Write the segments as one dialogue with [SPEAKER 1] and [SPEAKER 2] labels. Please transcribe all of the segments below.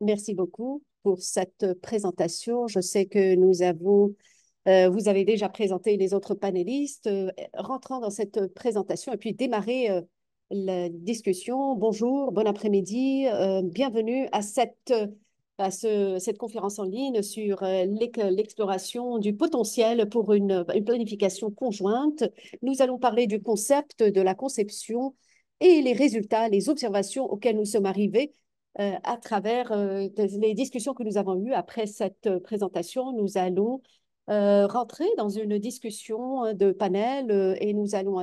[SPEAKER 1] Merci beaucoup pour cette présentation. Je sais que vous avez déjà présenté les autres panélistes. Rentrant dans cette présentation et puis démarrer la discussion. Bonjour, bon après-midi. Bienvenue à cette conférence en ligne sur l'exploration du potentiel pour une planification conjointe. Nous allons parler du concept, de la conception et les résultats, les observations auxquelles nous sommes arrivés à travers les discussions que nous avons eues après cette présentation. Nous allons rentrer dans une discussion de panel et nous avons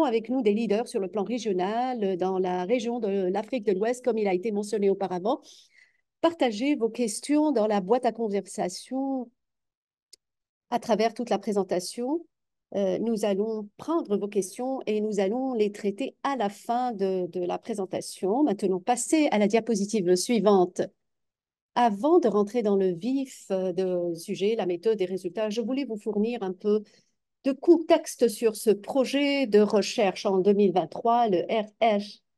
[SPEAKER 1] avec nous des leaders sur le plan régional dans la région de l'Afrique de l'Ouest, comme il a été mentionné auparavant. Partagez vos questions dans la boîte à conversation à travers toute la présentation. Nous allons prendre vos questions et nous allons les traiter à la fin de la présentation. Maintenant, passez à la diapositive suivante. Avant de rentrer dans le vif du sujet, la méthode et résultats, je voulais vous fournir un peu de contexte sur ce projet de recherche en 2023. Le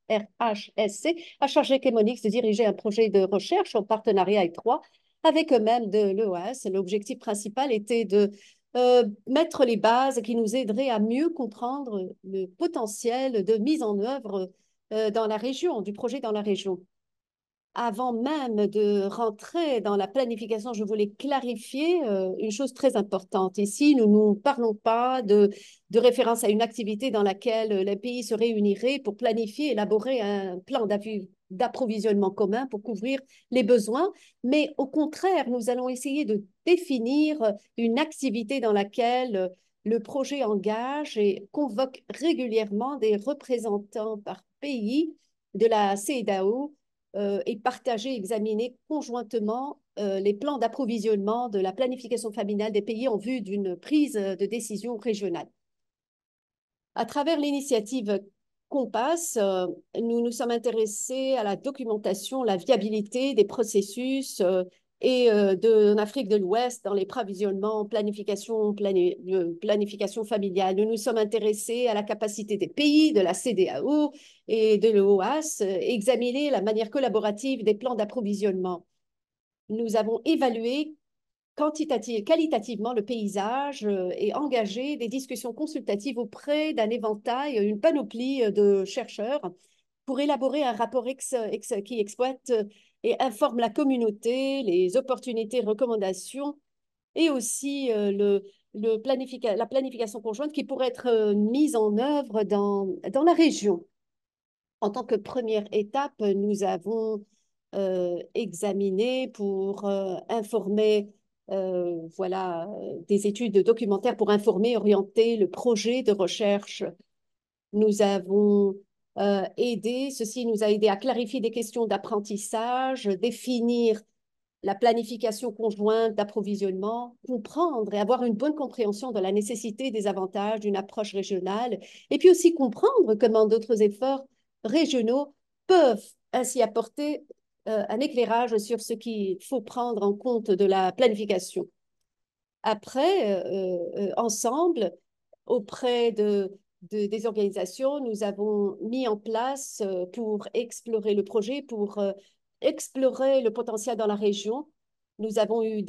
[SPEAKER 1] RHSC a chargé Chemonix de diriger un projet de recherche en partenariat étroit avec eux-mêmes de l'EOAS. L'objectif principal était de mettre les bases qui nous aideraient à mieux comprendre le potentiel de mise en œuvre dans la région, du projet dans la région. Avant même de rentrer dans la planification, je voulais clarifier une chose très importante. Ici, nous ne parlons pas de référence à une activité dans laquelle les pays se réuniraient pour planifier, élaborer un plan d'approvisionnement commun pour couvrir les besoins, mais au contraire, nous allons essayer de définir une activité dans laquelle le projet engage et convoque régulièrement des représentants par pays de la CEDAO et partager, examiner conjointement les plans d'approvisionnement de la planification familiale des pays en vue d'une prise de décision régionale. À travers l'initiative Compass, nous nous sommes intéressés à la documentation, la viabilité des processus en Afrique de l'Ouest dans les provisionnements, planification familiale. Nous nous sommes intéressés à la capacité des pays, de la CEDEAO et de l'EOAS, examiner la manière collaborative des plans d'approvisionnement. Nous avons évalué qualitativement le paysage et engager des discussions consultatives auprès d'un éventail, une panoplie de chercheurs pour élaborer un rapport qui exploite et informe la communauté, les opportunités, recommandations et aussi la planification conjointe qui pourrait être mise en œuvre dans la région. En tant que première étape, nous avons examiné pour informer des études documentaires pour informer, orienter le projet de recherche. Nous avons ceci nous a aidé à clarifier des questions d'apprentissage, définir la planification conjointe d'approvisionnement, comprendre et avoir une bonne compréhension de la nécessité des avantages d'une approche régionale, et puis aussi comprendre comment d'autres efforts régionaux peuvent ainsi apporter un éclairage sur ce qu'il faut prendre en compte de la planification. Après, ensemble, auprès des organisations, nous avons mis en place pour explorer le projet, pour explorer le potentiel dans la région. Nous avons eu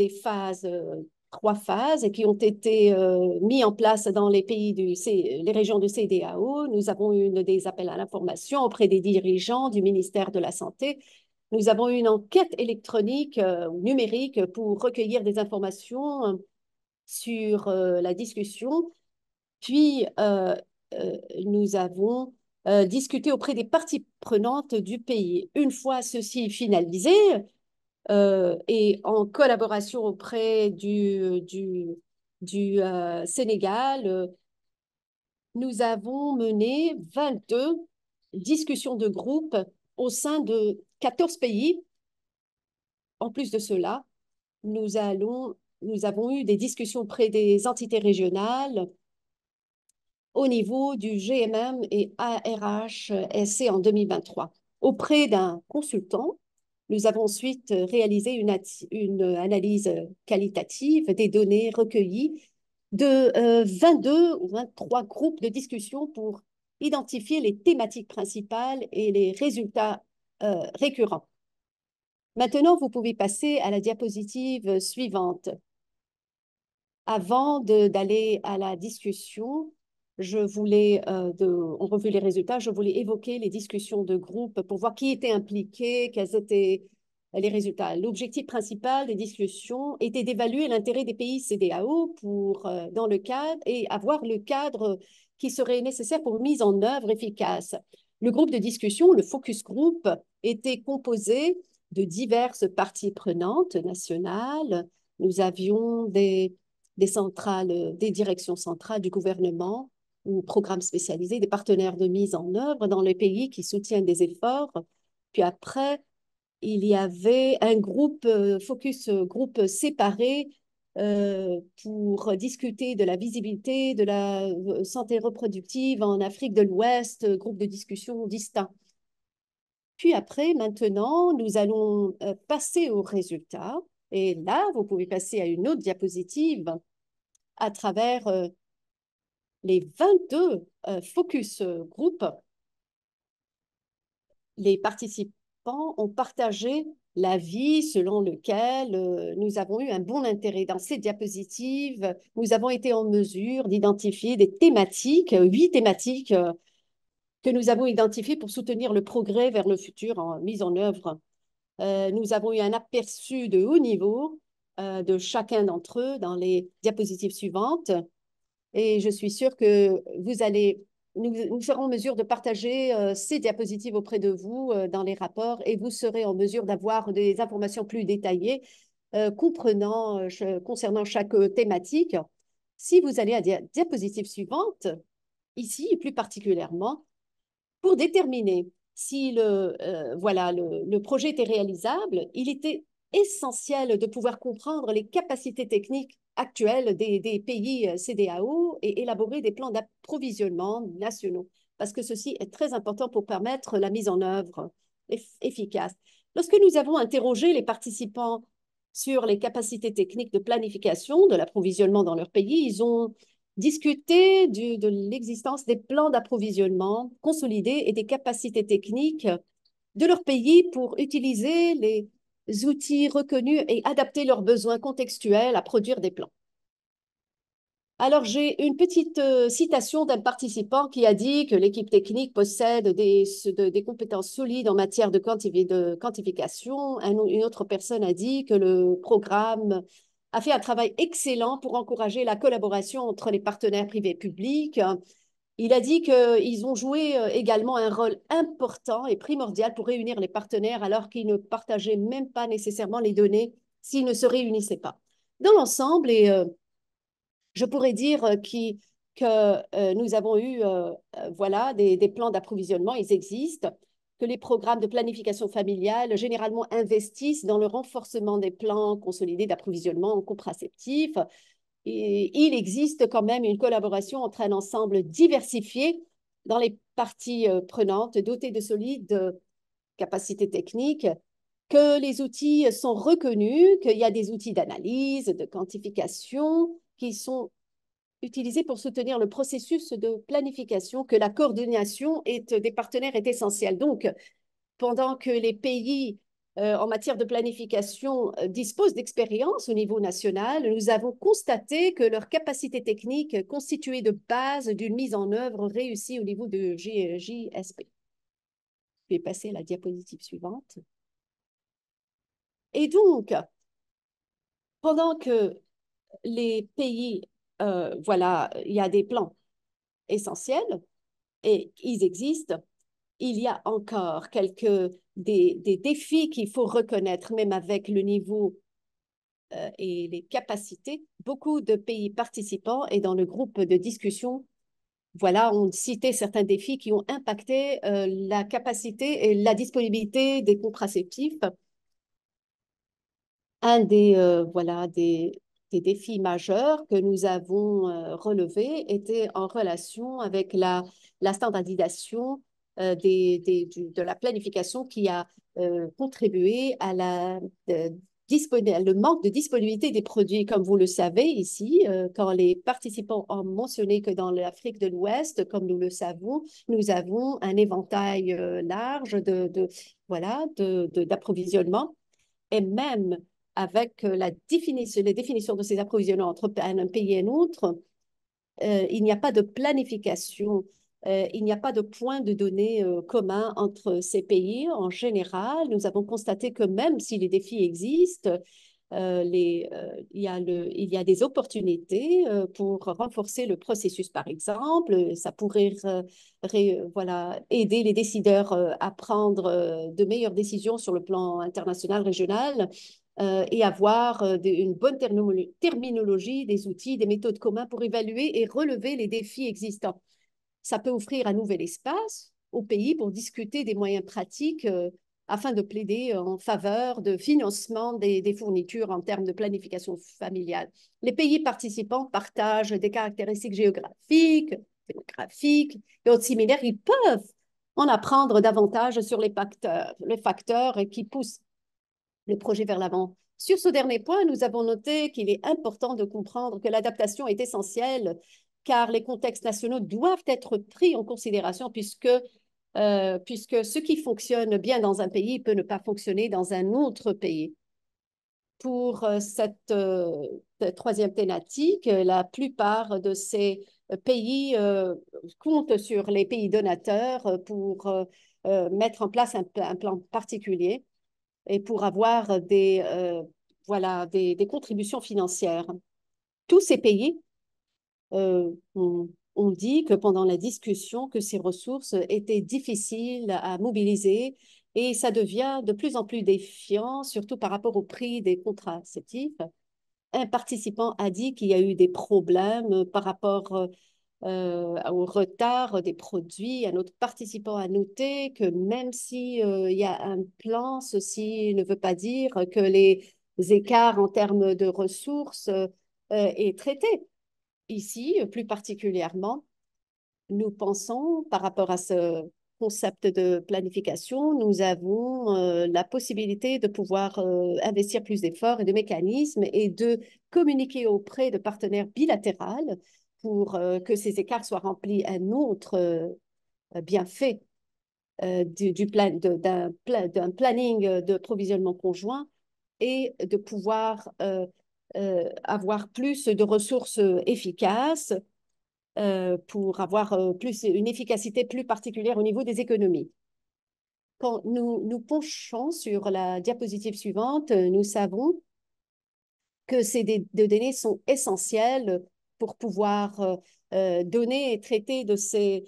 [SPEAKER 1] trois phases qui ont été mises en place dans les les régions de CEDEAO. Nous avons eu des appels à l'information auprès des dirigeants du ministère de la Santé. Nous avons eu une enquête électronique ou numérique pour recueillir des informations sur la discussion. Puis, nous avons discuté auprès des parties prenantes du pays. Une fois ceci finalisé, et en collaboration auprès du Sénégal, nous avons mené 22 discussions de groupe au sein de 14 pays. En plus de cela, nous avons eu des discussions auprès des entités régionales au niveau du GMM et ARHSC en 2023. Auprès d'un consultant, nous avons ensuite réalisé une analyse qualitative des données recueillies de 22 ou 23 groupes de discussion pour identifier les thématiques principales et les résultats récurrents. Maintenant, vous pouvez passer à la diapositive suivante. Avant d'aller à la discussion, on revue les résultats, je voulais évoquer les discussions de groupe pour voir qui était impliqué, quels étaient les résultats. L'objectif principal des discussions était d'évaluer l'intérêt des pays CEDEAO dans le cadre et avoir le cadre qui serait nécessaire pour une mise en œuvre efficace. Le groupe de discussion, le focus group, était composé de diverses parties prenantes nationales. Nous avions des directions centrales du gouvernement ou programmes spécialisés, des partenaires de mise en œuvre dans les pays qui soutiennent des efforts. Puis après, il y avait un groupe, focus groupe séparé pour discuter de la visibilité de la santé reproductive en Afrique de l'Ouest, groupe de discussion distinct. Puis après, maintenant, nous allons passer aux résultats. Et là, vous pouvez passer à une autre diapositive à travers les 22 focus group. Les participants ont partagé l'avis selon lequel nous avons eu un bon intérêt. Dans ces diapositives, nous avons été en mesure d'identifier des thématiques, 8 thématiques que nous avons identifiées pour soutenir le progrès vers le futur en mise en œuvre. Nous avons eu un aperçu de haut niveau de chacun d'entre eux dans les diapositives suivantes. Et je suis sûre que nous serons en mesure de partager ces diapositives auprès de vous dans les rapports et vous serez en mesure d'avoir des informations plus détaillées concernant chaque thématique. Si vous allez à la diapositive suivante, ici, et plus particulièrement, pour déterminer si le projet était réalisable, il était essentiel de pouvoir comprendre les capacités techniques actuelles des pays CEDEAO et élaborer des plans d'approvisionnement nationaux, parce que ceci est très important pour permettre la mise en œuvre efficace. Lorsque nous avons interrogé les participants sur les capacités techniques de planification de l'approvisionnement dans leur pays, ils ont discuter de l'existence des plans d'approvisionnement consolidés et des capacités techniques de leur pays pour utiliser les outils reconnus et adapter leurs besoins contextuels à produire des plans. Alors, j'ai une petite citation d'un participant qui a dit que l'équipe technique possède des compétences solides en matière de quantification. Une autre personne a dit que le programme a fait un travail excellent pour encourager la collaboration entre les partenaires privés et publics. Il a dit qu'ils ont joué également un rôle important et primordial pour réunir les partenaires alors qu'ils ne partageaient même pas nécessairement les données s'ils ne se réunissaient pas. Dans l'ensemble, je pourrais dire que nous avons eu voilà, des plans d'approvisionnement, ils existent, que les programmes de planification familiale généralement investissent dans le renforcement des plans consolidés d'approvisionnement contraceptif. Et il existe quand même une collaboration entre un ensemble diversifié dans les parties prenantes, dotées de solides capacités techniques, que les outils sont reconnus, qu'il y a des outils d'analyse, de quantification qui sont utilisés pour soutenir le processus de planification, que la coordination des partenaires est essentielle. Donc, pendant que les pays en matière de planification disposent d'expérience au niveau national, nous avons constaté que leur capacité technique constituait de base d'une mise en œuvre réussie au niveau de JSP. Je vais passer à la diapositive suivante. Et donc, pendant que les pays, voilà, il y a des plans essentiels et ils existent, il y a encore des défis qu'il faut reconnaître, même avec le niveau et les capacités. Beaucoup de pays participants et dans le groupe de discussion, voilà, ont cité certains défis qui ont impacté la capacité et la disponibilité des contraceptifs. Des défis majeurs que nous avons relevés était en relation avec la standardisation de la planification qui a contribué à le manque de disponibilité des produits. Comme vous le savez ici, quand les participants ont mentionné que dans l'Afrique de l'Ouest, comme nous le savons, nous avons un éventail large d'approvisionnement. Et même avec les définitions de ces approvisionnements entre un pays et un autre, il n'y a pas de planification, il n'y a pas de point de données commun entre ces pays. En général, nous avons constaté que même si les défis existent, il y a des opportunités pour renforcer le processus, par exemple. Ça pourrait voilà, aider les décideurs à prendre de meilleures décisions sur le plan international, régional, et avoir une bonne terminologie, des outils, des méthodes communs pour évaluer et relever les défis existants. Ça peut offrir un nouvel espace au pays pour discuter des moyens pratiques afin de plaider en faveur de financement des fournitures en termes de planification familiale. Les pays participants partagent des caractéristiques géographiques, démographiques et autres similaires. Ils peuvent en apprendre davantage sur les facteurs qui poussent le projet vers l'avant. Sur ce dernier point, nous avons noté qu'il est important de comprendre que l'adaptation est essentielle car les contextes nationaux doivent être pris en considération puisque ce qui fonctionne bien dans un pays peut ne pas fonctionner dans un autre pays. Pour cette troisième thématique, la plupart de ces pays comptent sur les pays donateurs pour mettre en place un plan particulier et pour avoir voilà, des contributions financières. Tous ces pays ont dit que pendant la discussion, que ces ressources étaient difficiles à mobiliser et ça devient de plus en plus défiant, surtout par rapport au prix des contraceptifs. Un participant a dit qu'il y a eu des problèmes par rapport au retard des produits. Un autre participant a noté que même si, il y a un plan, ceci ne veut pas dire que les écarts en termes de ressources est traité. Ici, plus particulièrement, nous pensons par rapport à ce concept de planification, nous avons la possibilité de pouvoir investir plus d'efforts et de mécanismes et de communiquer auprès de partenaires bilatéraux pour que ces écarts soient remplis. Un autre bienfait d'un planning de provisionnement conjoint et de pouvoir avoir plus de ressources efficaces pour avoir une efficacité plus particulière au niveau des économies. Quand nous penchons sur la diapositive suivante, nous savons que ces données sont essentielles pour pouvoir donner et traiter de ces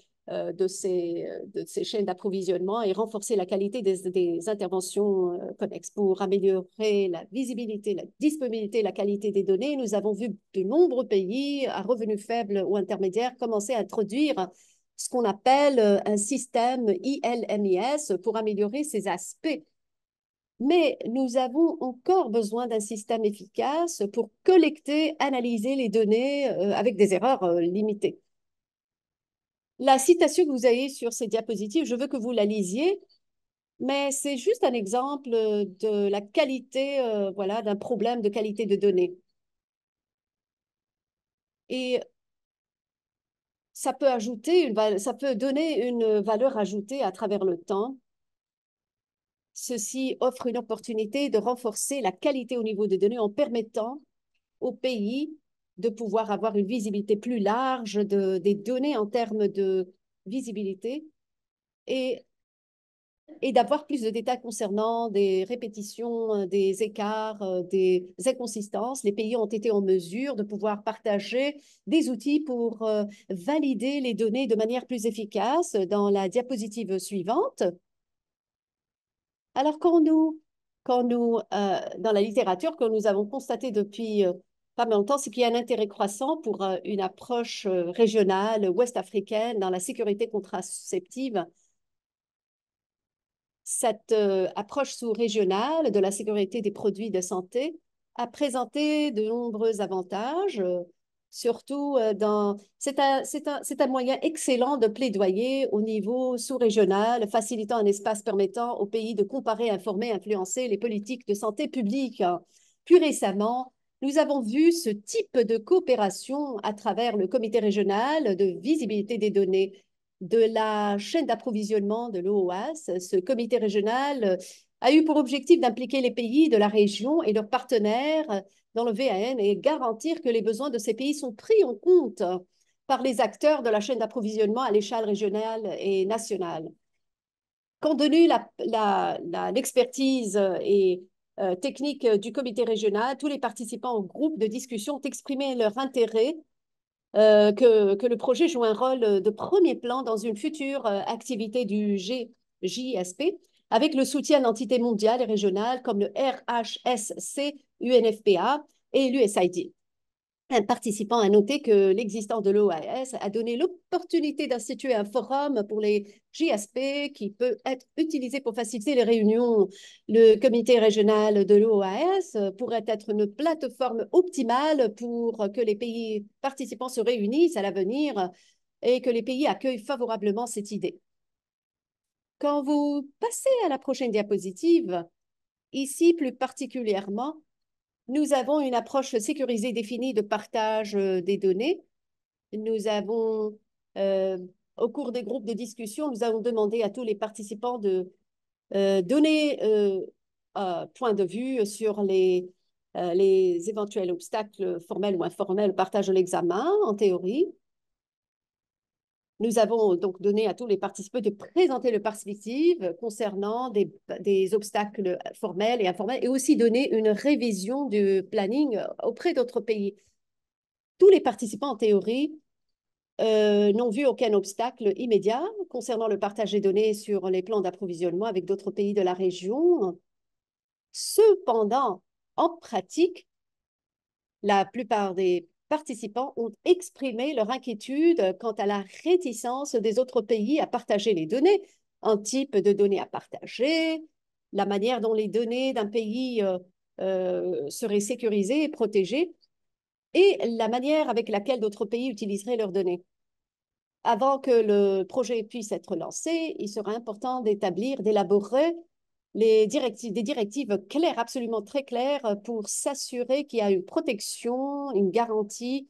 [SPEAKER 1] chaînes d'approvisionnement et renforcer la qualité des interventions connexes pour améliorer la visibilité, la disponibilité, la qualité des données. Nous avons vu de nombreux pays à revenus faibles ou intermédiaires commencer à introduire ce qu'on appelle un système ILMIS pour améliorer ces aspects. Mais nous avons encore besoin d'un système efficace pour collecter, analyser les données avec des erreurs limitées. La citation que vous avez sur ces diapositives, je veux que vous la lisiez, mais c'est juste un exemple de la qualité, voilà, d'un problème de qualité de données. Et ça peut donner une valeur ajoutée à travers le temps. Ceci offre une opportunité de renforcer la qualité au niveau des données en permettant au pays de pouvoir avoir une visibilité plus large des données en termes de visibilité et, et d'avoir plus de détails concernant des répétitions, des écarts, des inconsistances. Les pays ont été en mesure de pouvoir partager des outils pour valider les données de manière plus efficace. Dans la diapositive suivante, alors dans la littérature, que nous avons constaté depuis pas mal longtemps, c'est qu'il y a un intérêt croissant pour une approche régionale, ouest-africaine, dans la sécurité contraceptive. Cette approche sous-régionale de la sécurité des produits de santé a présenté de nombreux avantages, surtout c'est un moyen excellent de plaidoyer au niveau sous-régional, facilitant un espace permettant aux pays de comparer, informer, influencer les politiques de santé publique. Plus récemment, nous avons vu ce type de coopération à travers le comité régional de visibilité des données de la chaîne d'approvisionnement de l'OOAS. Ce comité régional a eu pour objectif d'impliquer les pays de la région et leurs partenaires dans le VAN et garantir que les besoins de ces pays sont pris en compte par les acteurs de la chaîne d'approvisionnement à l'échelle régionale et nationale. Compte tenu l'expertise et technique du comité régional, tous les participants au groupe de discussion ont exprimé leur intérêt que le projet joue un rôle de premier plan dans une future activité du JSP, avec le soutien d'entités mondiales et régionales comme le RHSC, UNFPA et l'USAID. Un participant a noté que l'existence de l'OAS a donné l'opportunité d'instituer un forum pour les JSP qui peut être utilisé pour faciliter les réunions. Le comité régional de l'OAS pourrait être une plateforme optimale pour que les pays participants se réunissent à l'avenir et que les pays accueillent favorablement cette idée. Quand vous passez à la prochaine diapositive, ici plus particulièrement, nous avons une approche sécurisée définie de partage des données. Nous avons, euh, au cours des groupes de discussion, nous avons demandé à tous les participants de donner un point de vue sur les éventuels obstacles formels ou informels au partage de l'examen en théorie. Nous avons donc donné à tous les participants de présenter leur perspective concernant des obstacles formels et informels et aussi donner une révision du planning auprès d'autres pays. Tous les participants en théorie n'ont vu aucun obstacle immédiat concernant le partage des données sur les plans d'approvisionnement avec d'autres pays de la région. Cependant, en pratique, la plupart des participants ont exprimé leur inquiétude quant à la réticence des autres pays à partager les données, un type de données à partager, la manière dont les données d'un pays seraient sécurisées et protégées, et la manière avec laquelle d'autres pays utiliseraient leurs données. Avant que le projet puisse être lancé, il sera important d'élaborer des directives claires, absolument très claires, pour s'assurer qu'il y a une protection, une garantie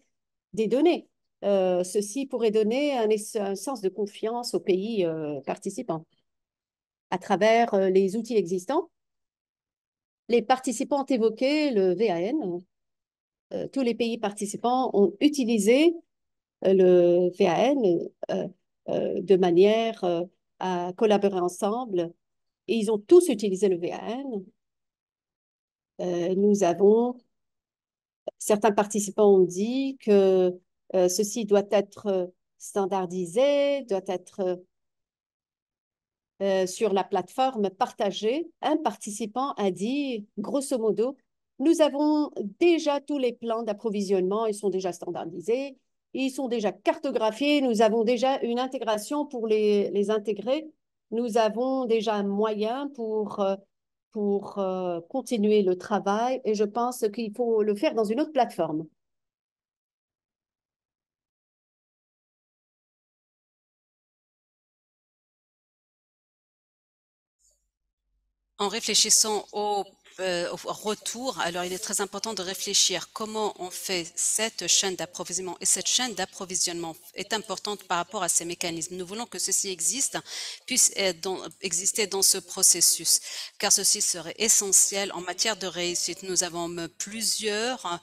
[SPEAKER 1] des données. Ceci pourrait donner un sens de confiance aux pays participants. À travers les outils existants, les participants ont évoqué le VAN. Tous les pays participants ont utilisé le VAN de manière à collaborer ensemble. Et ils ont tous utilisé le VAN. Nous avons, certains participants ont dit que ceci doit être standardisé, doit être sur la plateforme partagée. Un participant a dit, grosso modo, nous avons déjà tous les plans d'approvisionnement, ils sont déjà standardisés, ils sont déjà cartographiés, nous avons déjà une intégration pour les intégrer, nous avons déjà un moyen pour continuer le travail et je pense qu'il faut le faire dans une autre plateforme.
[SPEAKER 2] En réfléchissant au retour, alors il est très important de réfléchir comment on fait cette chaîne d'approvisionnement. Et cette chaîne d'approvisionnement est importante par rapport à ces mécanismes. Nous voulons que ceci existe, puisse exister dans ce processus, car ceci serait essentiel en matière de réussite. Nous avons plusieurs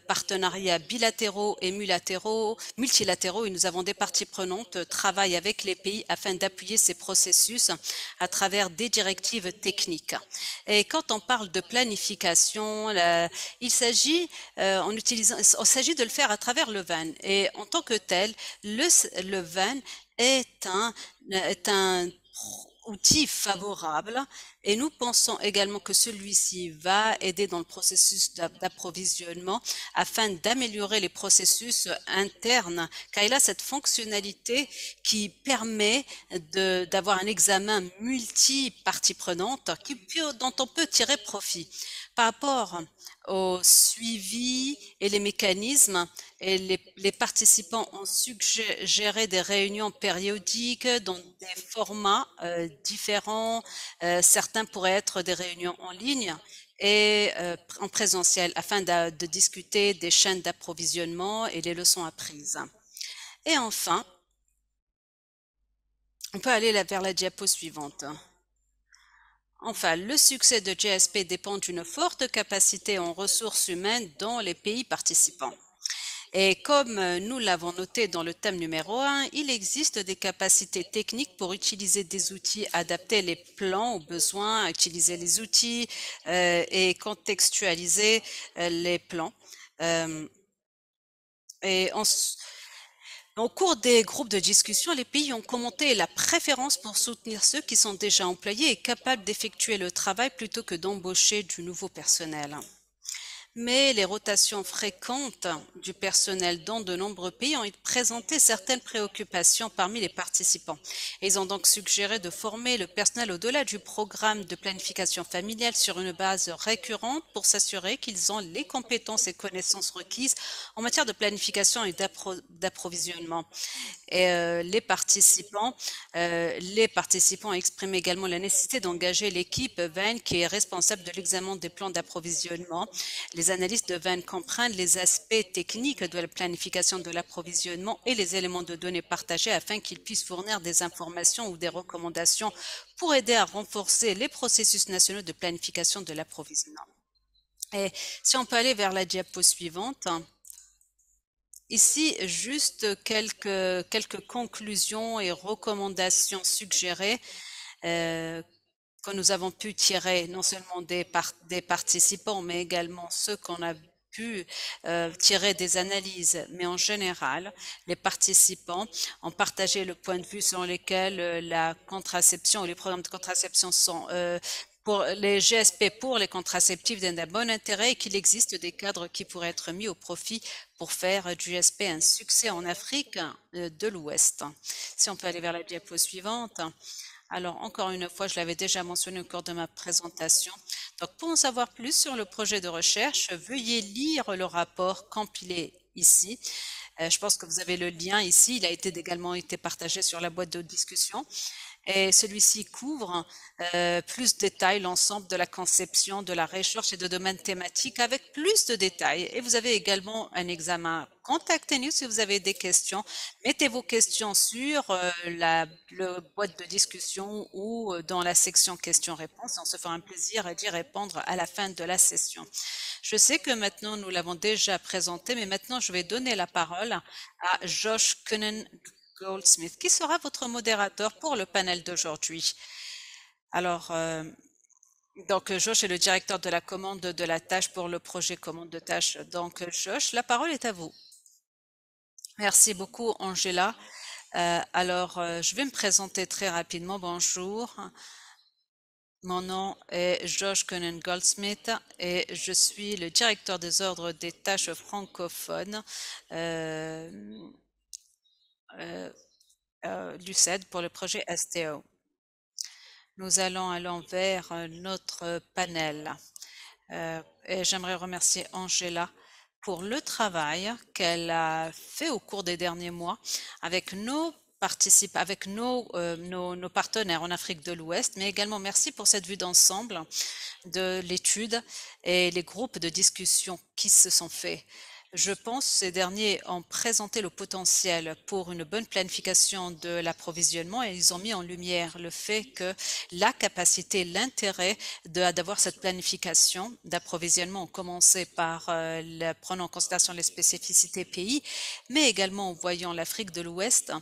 [SPEAKER 2] partenariats bilatéraux et multilatéraux, et nous avons des parties prenantes travaillent avec les pays afin d'appuyer ces processus à travers des directives techniques. Et quand on parle de planification, il s'agit il s'agit de le faire à travers le VAN. Et en tant que tel, le VAN est un outil favorable et nous pensons également que celui-ci va aider dans le processus d'approvisionnement afin d'améliorer les processus internes car il a cette fonctionnalité qui permet d'avoir un examen multi-parties prenantes dont on peut tirer profit. Par rapport au suivi et les mécanismes, et les participants ont suggéré des réunions périodiques dans des formats différents. Certains pourraient être des réunions en ligne et en présentiel afin de discuter des chaînes d'approvisionnement et les leçons apprises. Et enfin, on peut aller vers la diapo suivante. Enfin, le succès de GSP dépend d'une forte capacité en ressources humaines dans les pays participants. Et comme nous l'avons noté dans le thème numéro un, il existe des capacités techniques pour utiliser des outils, adapter les plans aux besoins, utiliser les outils et contextualiser les plans. Euh, et en, Au cours des groupes de discussion, les pays ont commenté la préférence pour soutenir ceux qui sont déjà employés et capables d'effectuer le travail plutôt que d'embaucher du nouveau personnel. Mais les rotations fréquentes du personnel dans de nombreux pays ont présenté certaines préoccupations parmi les participants. Ils ont donc suggéré de former le personnel au-delà du programme de planification familiale sur une base récurrente pour s'assurer qu'ils ont les compétences et connaissances requises en matière de planification et d'approvisionnement. Et les participants expriment également la nécessité d'engager l'équipe VAN qui est responsable de l'examen des plans d'approvisionnement. Les analystes de VAN comprennent les aspects techniques de la planification de l'approvisionnement et les éléments de données partagés afin qu'ils puissent fournir des informations ou des recommandations pour aider à renforcer les processus nationaux de planification de l'approvisionnement. Et si on peut aller vers la diapo suivante. Ici, juste quelques conclusions et recommandations suggérées euh, que nous avons pu tirer non seulement des participants, mais également ceux qu'on a pu tirer des analyses. Mais en général, les participants ont partagé le point de vue selon lequel la contraception ou les programmes de contraception sont pour les GSP pour les contraceptifs d'un bon intérêt et qu'il existe des cadres qui pourraient être mis au profit pour faire du GSP un succès en Afrique de l'Ouest. Si on peut aller vers la diapo suivante. Alors, encore une fois, je l'avais déjà mentionné au cours de ma présentation. Donc, pour en savoir plus sur le projet de recherche, veuillez lire le rapport compilé ici. Je pense que vous avez le lien ici. Il a également été partagé sur la boîte de discussion. Et celui-ci couvre plus de détails l'ensemble de la conception, de la recherche et de domaines thématiques avec plus de détails. Et vous avez également un examen. Contactez-nous si vous avez des questions. Mettez vos questions sur le boîte de discussion ou dans la section questions-réponses. On se fera un plaisir d'y répondre à la fin de la session. Je sais que maintenant nous l'avons déjà présenté, mais maintenant je vais donner la parole à Josh Kunnen Goldsmith, qui sera votre modérateur pour le panel d'aujourd'hui. Alors, donc Josh est le directeur de la commande de la tâche pour le projet commande de tâche. Donc Josh, la parole est à vous. Merci beaucoup Angela. Je vais me présenter très rapidement. Bonjour. Mon nom est Josh Kunnen Goldsmith et je suis le directeur des ordres des tâches francophones l'UCED pour le projet STO. Nous allons vers notre panel. Et j'aimerais remercier Angela pour le travail qu'elle a fait au cours des derniers mois avec nos nos partenaires en Afrique de l'Ouest, mais également merci pour cette vue d'ensemble de l'étude et les groupes de discussion qui se sont faits. Je pense que ces derniers ont présenté le potentiel pour une bonne planification de l'approvisionnement et ils ont mis en lumière le fait que la capacité, l'intérêt d'avoir cette planification d'approvisionnement ont commencé par prendre en considération les spécificités pays, mais également en voyant l'Afrique de l'Ouest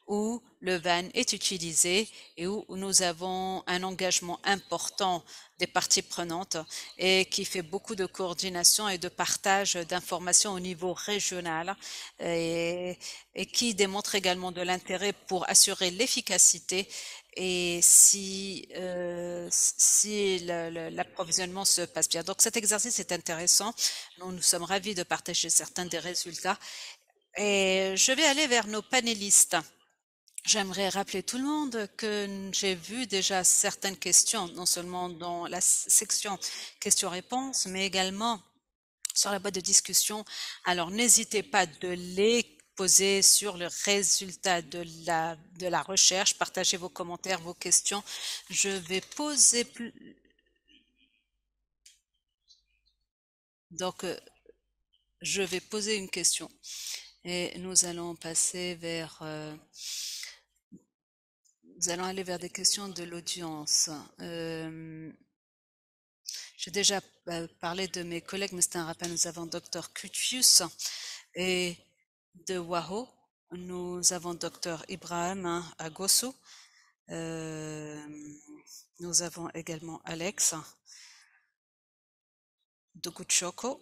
[SPEAKER 2] où le VAN est utilisé et où nous avons un engagement important des parties prenantes et qui fait beaucoup de coordination et de partage d'informations au niveau régional et qui démontre également de l'intérêt pour assurer l'efficacité et si l'approvisionnement se passe bien. Donc cet exercice est intéressant. Nous sommes ravis de partager certains des résultats. Et je vais aller vers nos panélistes. J'aimerais rappeler tout le monde que j'ai vu déjà certaines questions, non seulement dans la section questions-réponses, mais également sur la boîte de discussion. Alors, n'hésitez pas de les poser sur le résultat de la recherche. Partagez vos commentaires, vos questions. Je vais poser plus... Donc, je vais poser une question et nous allons passer Nous allons aller vers des questions de l'audience. J'ai déjà parlé de mes collègues, mais c'est un rappel. Nous avons Dr. Kutius et de Waho. Nous avons Dr. Ibrahim Agossou. Nous avons également Alex Dokuchoko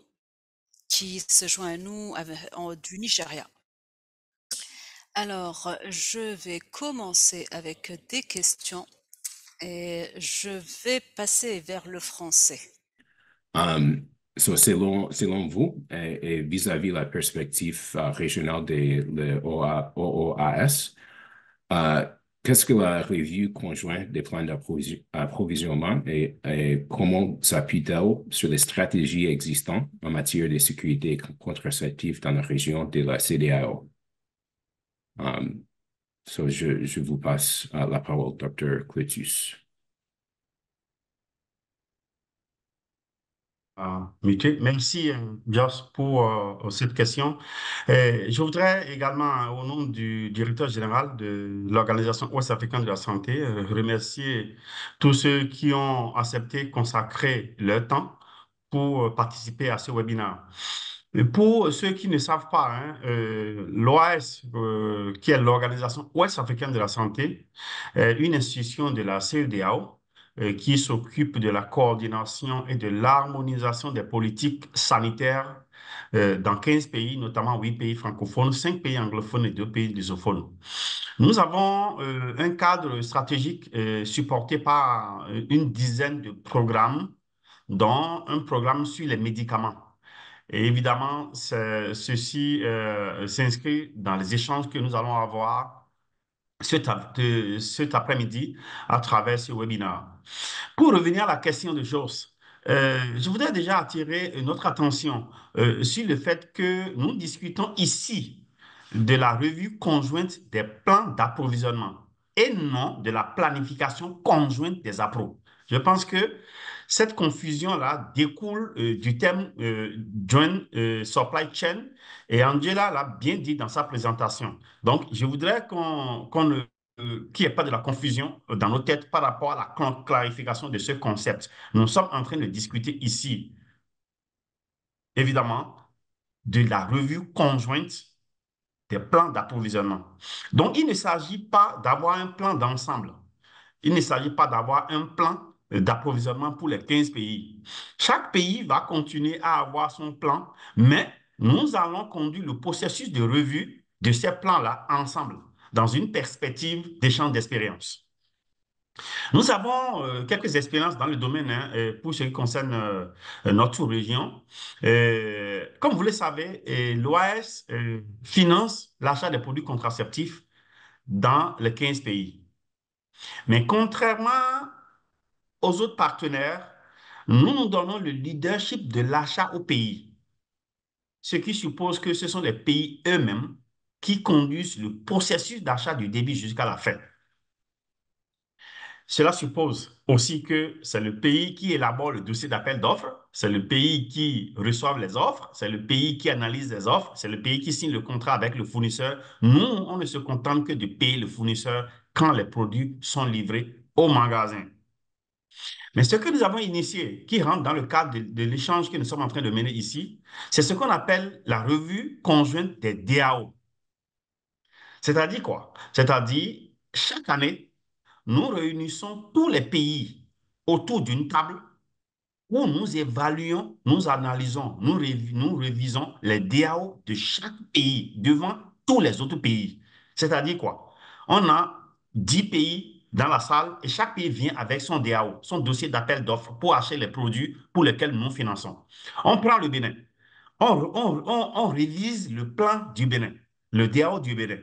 [SPEAKER 2] qui se joint à nous du Nigeria. Alors, je vais commencer avec des questions et je vais passer vers le français.
[SPEAKER 3] Selon vous, et vis-à-vis la perspective régionale de l'OAS, qu'est-ce que la revue conjointe des plans d'approvisionnement et comment s'appuie-t-elle sur les stratégies existantes en matière de sécurité contraceptive dans la région de la CEDEAO? Je vous passe la parole, Dr. Cletus.
[SPEAKER 4] Merci, Joss, pour cette question. Je voudrais également, au nom du directeur général de l'Organisation ouest-africaine de la santé, remercier tous ceux qui ont accepté de consacrer leur temps pour participer à ce webinaire. Et pour ceux qui ne savent pas, hein, l'OAS, qui est l'Organisation ouest-africaine de la santé, est une institution de la CEDEAO qui s'occupe de la coordination et de l'harmonisation des politiques sanitaires dans 15 pays, notamment 8 pays francophones, 5 pays anglophones et 2 pays lusophones. Nous avons un cadre stratégique supporté par une dizaine de programmes, dont un programme sur les médicaments. Et évidemment, ceci s'inscrit dans les échanges que nous allons avoir cet après-midi à travers ce webinaire. Pour revenir à la question de Joss, je voudrais déjà attirer notre attention sur le fait que nous discutons ici de la revue conjointe des plans d'approvisionnement et non de la planification conjointe des appros. Je pense que cette confusion-là découle du terme Joint Supply Chain et Angela l'a bien dit dans sa présentation. Donc, je voudrais qu'il n'y ait pas de la confusion dans nos têtes par rapport à la clarification de ce concept. Nous sommes en train de discuter ici, évidemment, de la revue conjointe des plans d'approvisionnement. Donc, il ne s'agit pas d'avoir un plan d'ensemble. Il ne s'agit pas d'avoir un plan d'approvisionnement pour les 15 pays. Chaque pays va continuer à avoir son plan, mais nous allons conduire le processus de revue de ces plans-là ensemble, dans une perspective d'échange d'expérience. Nous avons quelques expériences dans le domaine hein, pour ce qui concerne notre région. Comme vous le savez, l'OAS finance l'achat des produits contraceptifs dans les 15 pays. Mais contrairement aux autres partenaires, nous donnons le leadership de l'achat au pays, ce qui suppose que ce sont les pays eux-mêmes qui conduisent le processus d'achat du début jusqu'à la fin. Cela suppose aussi que c'est le pays qui élabore le dossier d'appel d'offres, c'est le pays qui reçoit les offres, c'est le pays qui analyse les offres, c'est le pays qui signe le contrat avec le fournisseur. Nous, on ne se contente que de payer le fournisseur quand les produits sont livrés au magasin. Mais ce que nous avons initié, qui rentre dans le cadre de l'échange que nous sommes en train de mener ici, c'est ce qu'on appelle la revue conjointe des DAO. C'est-à-dire quoi? C'est-à-dire, chaque année, nous réunissons tous les pays autour d'une table où nous évaluons, nous analysons, nous révisons les DAO de chaque pays devant tous les autres pays. C'est-à-dire quoi? On a 10 pays dans la salle et chaque pays vient avec son DAO, son dossier d'appel d'offres pour acheter les produits pour lesquels nous finançons. On prend le Bénin. On révise le plan du Bénin, le DAO du Bénin.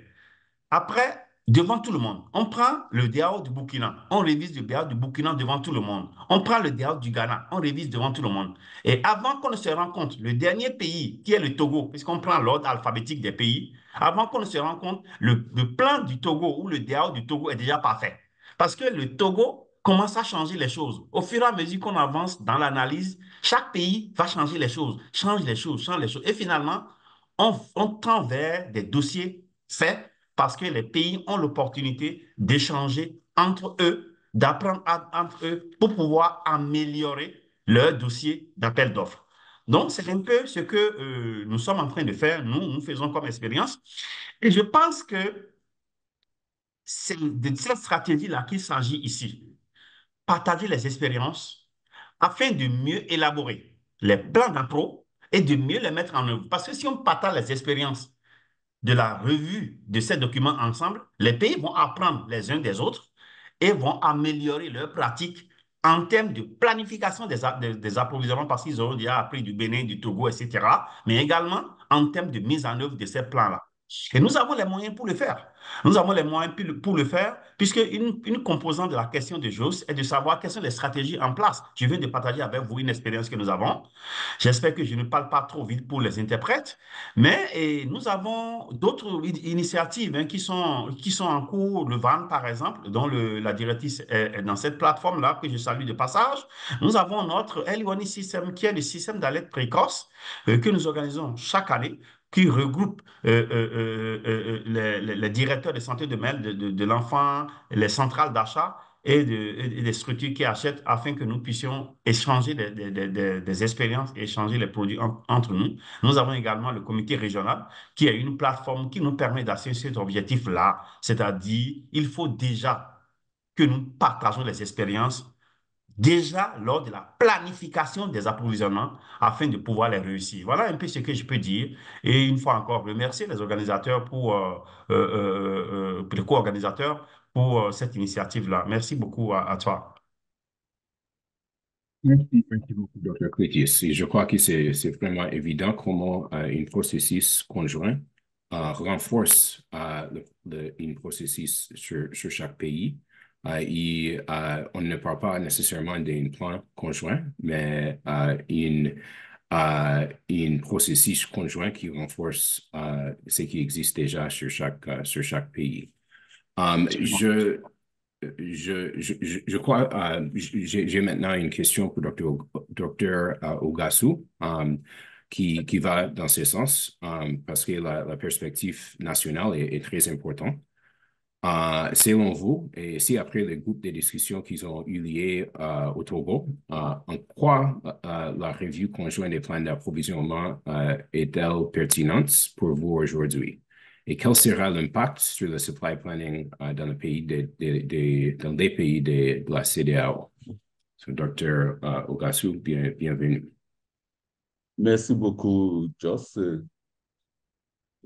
[SPEAKER 4] Après, devant tout le monde, on prend le DAO du Burkina, on révise le DAO du Burkina devant tout le monde. On prend le DAO du Ghana, on révise devant tout le monde. Et avant qu'on ne se rende compte, le dernier pays, qui est le Togo, puisqu'on prend l'ordre alphabétique des pays, avant qu'on ne se rende compte, le plan du Togo ou le DAO du Togo est déjà parfait. Parce que le Togo commence à changer les choses. Au fur et à mesure qu'on avance dans l'analyse, chaque pays va changer les choses, change les choses, change les choses. Et finalement, on tend vers des dossiers faits parce que les pays ont l'opportunité d'échanger entre eux, d'apprendre entre eux pour pouvoir améliorer leur dossier d'appel d'offres. Donc, c'est un peu ce que nous sommes en train de faire, nous faisons comme expérience. Et je pense que c'est de cette stratégie-là qu'il s'agit ici. Partager les expériences afin de mieux élaborer les plans d'appro et de mieux les mettre en œuvre. Parce que si on partage les expériences de la revue de ces documents ensemble, les pays vont apprendre les uns des autres et vont améliorer leurs pratiques en termes de planification des approvisionnements parce qu'ils auront déjà appris du Bénin, du Togo, etc., mais également en termes de mise en œuvre de ces plans-là. Et nous avons les moyens pour le faire. Nous avons les moyens pour le faire, puisque une composante de la question de JOS est de savoir quelles sont les stratégies en place. Je viens de partager avec vous une expérience que nous avons. J'espère que je ne parle pas trop vite pour les interprètes, mais nous avons d'autres initiatives qui sont en cours. Le VAN, par exemple, dont la directrice est dans cette plateforme-là, que je salue de passage. Nous avons notre L1 système, qui est le système d'alerte précoce que nous organisons chaque année, qui regroupe les directeurs de santé de mail de l'enfant, les centrales d'achat et des structures qui achètent afin que nous puissions échanger des expériences et échanger les produits entre nous. Nous avons également le comité régional qui est une plateforme qui nous permet d'atteindre cet objectif-là, c'est-à-dire il faut déjà que nous partageons les expériences déjà lors de la planification des approvisionnements afin de pouvoir les réussir. Voilà un peu ce que je peux dire. Et une fois encore, remercier les organisateurs les co-organisateurs pour cette initiative-là. Merci beaucoup à toi.
[SPEAKER 3] Merci beaucoup, Dr. Clétis. Et je crois que c'est vraiment évident comment un processus conjoint renforce un processus sur chaque pays. On ne parle pas nécessairement d'un plan conjoint, mais un processus conjoint qui renforce ce qui existe déjà sur chaque pays. Je crois, j'ai maintenant une question pour Dr. Ogasu, qui va dans ce sens, parce que la perspective nationale est très importante. Selon vous, et si après le groupe de discussion qu'ils ont eu lieu au Togo, en quoi la revue conjointe des plans d'approvisionnement est-elle pertinente pour vous aujourd'hui? Et quel sera l'impact sur le supply planning dans le pays dans les pays de la CEDEAO? So, Dr. Ogasu, bienvenue.
[SPEAKER 5] Merci beaucoup, Joss.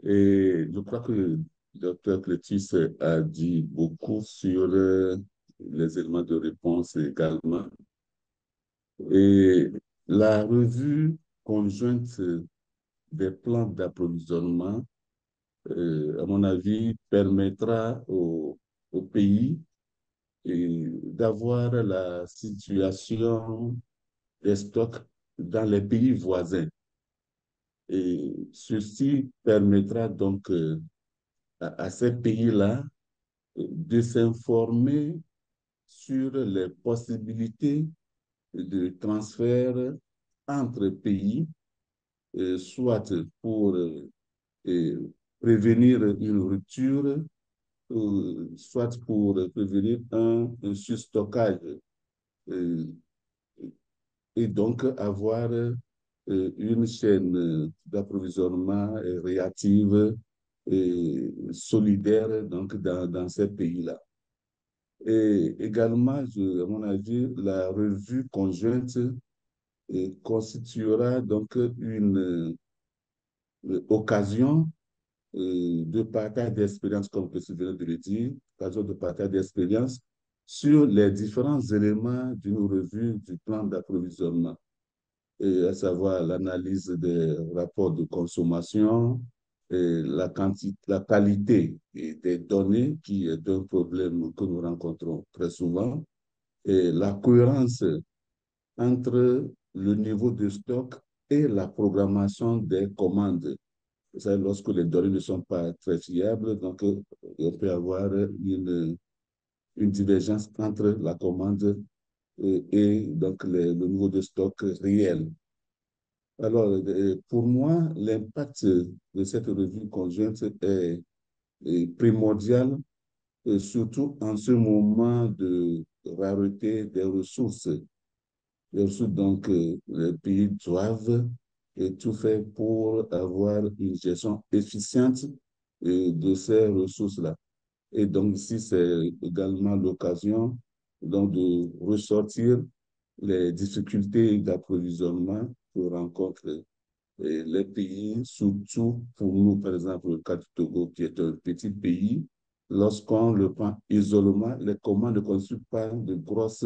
[SPEAKER 5] Et je crois que le docteur Clétis a dit beaucoup sur les éléments de réponse également. Et la revue conjointe des plans d'approvisionnement, à mon avis, permettra au pays d'avoir la situation des stocks dans les pays voisins. Et ceci permettra donc à ces pays-là de s'informer sur les possibilités de transfert entre pays, soit pour prévenir une rupture, soit pour prévenir un surstockage, et donc avoir une chaîne d'approvisionnement réactive et solidaire donc dans ces pays-là. Et également, à mon avis, la revue conjointe constituera donc une occasion de partage d'expérience, comme je viens de le dire, occasion de partage d'expérience sur les différents éléments d'une revue du plan d'approvisionnement, à savoir l'analyse des rapports de consommation, et la qualité des données, qui est un problème que nous rencontrons très souvent, et la cohérence entre le niveau de stock et la programmation des commandes. Ça, lorsque les données ne sont pas très fiables, donc on peut avoir une divergence entre la commande et donc le niveau de stock réel. Alors, pour moi, l'impact de cette revue conjointe est primordial surtout en ce moment de rareté des ressources. Donc, les pays doivent tout faire pour avoir une gestion efficiente de ces ressources-là. Et donc, ici, c'est également l'occasion donc, de ressortir les difficultés d'approvisionnement que rencontrent les pays, surtout pour nous, par exemple, le cas du Togo, qui est un petit pays, lorsqu'on le prend isolement, les commandes ne constituent pas de grosses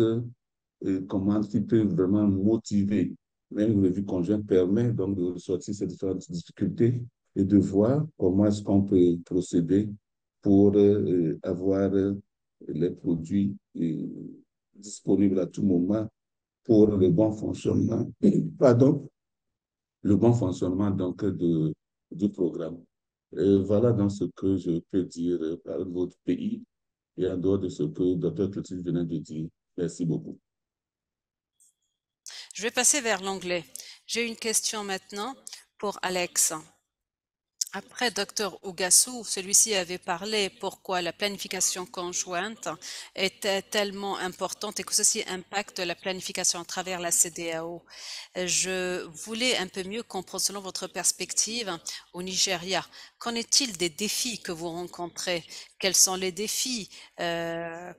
[SPEAKER 5] commandes qui peuvent vraiment motiver. Mais une revue conjointe permet donc de ressortir ces différentes difficultés et de voir comment est-ce qu'on peut procéder pour avoir les produits disponibles à tout moment pour le bon fonctionnement. Pardon, le bon fonctionnement donc du programme. Voilà donc ce que je peux dire par votre pays et en dehors de ce que Dr. Clotilde venait de dire. Merci beaucoup.
[SPEAKER 2] Je vais passer vers l'anglais. J'ai une question maintenant pour Alex. Après Dr Ougassou, celui-ci avait parlé pourquoi la planification conjointe était tellement importante et que ceci impacte la planification à travers la CEDEAO. Je voulais un peu mieux comprendre selon votre perspective au Nigeria. Qu'en est-il des défis que vous rencontrez? Quels sont les défis? Quelle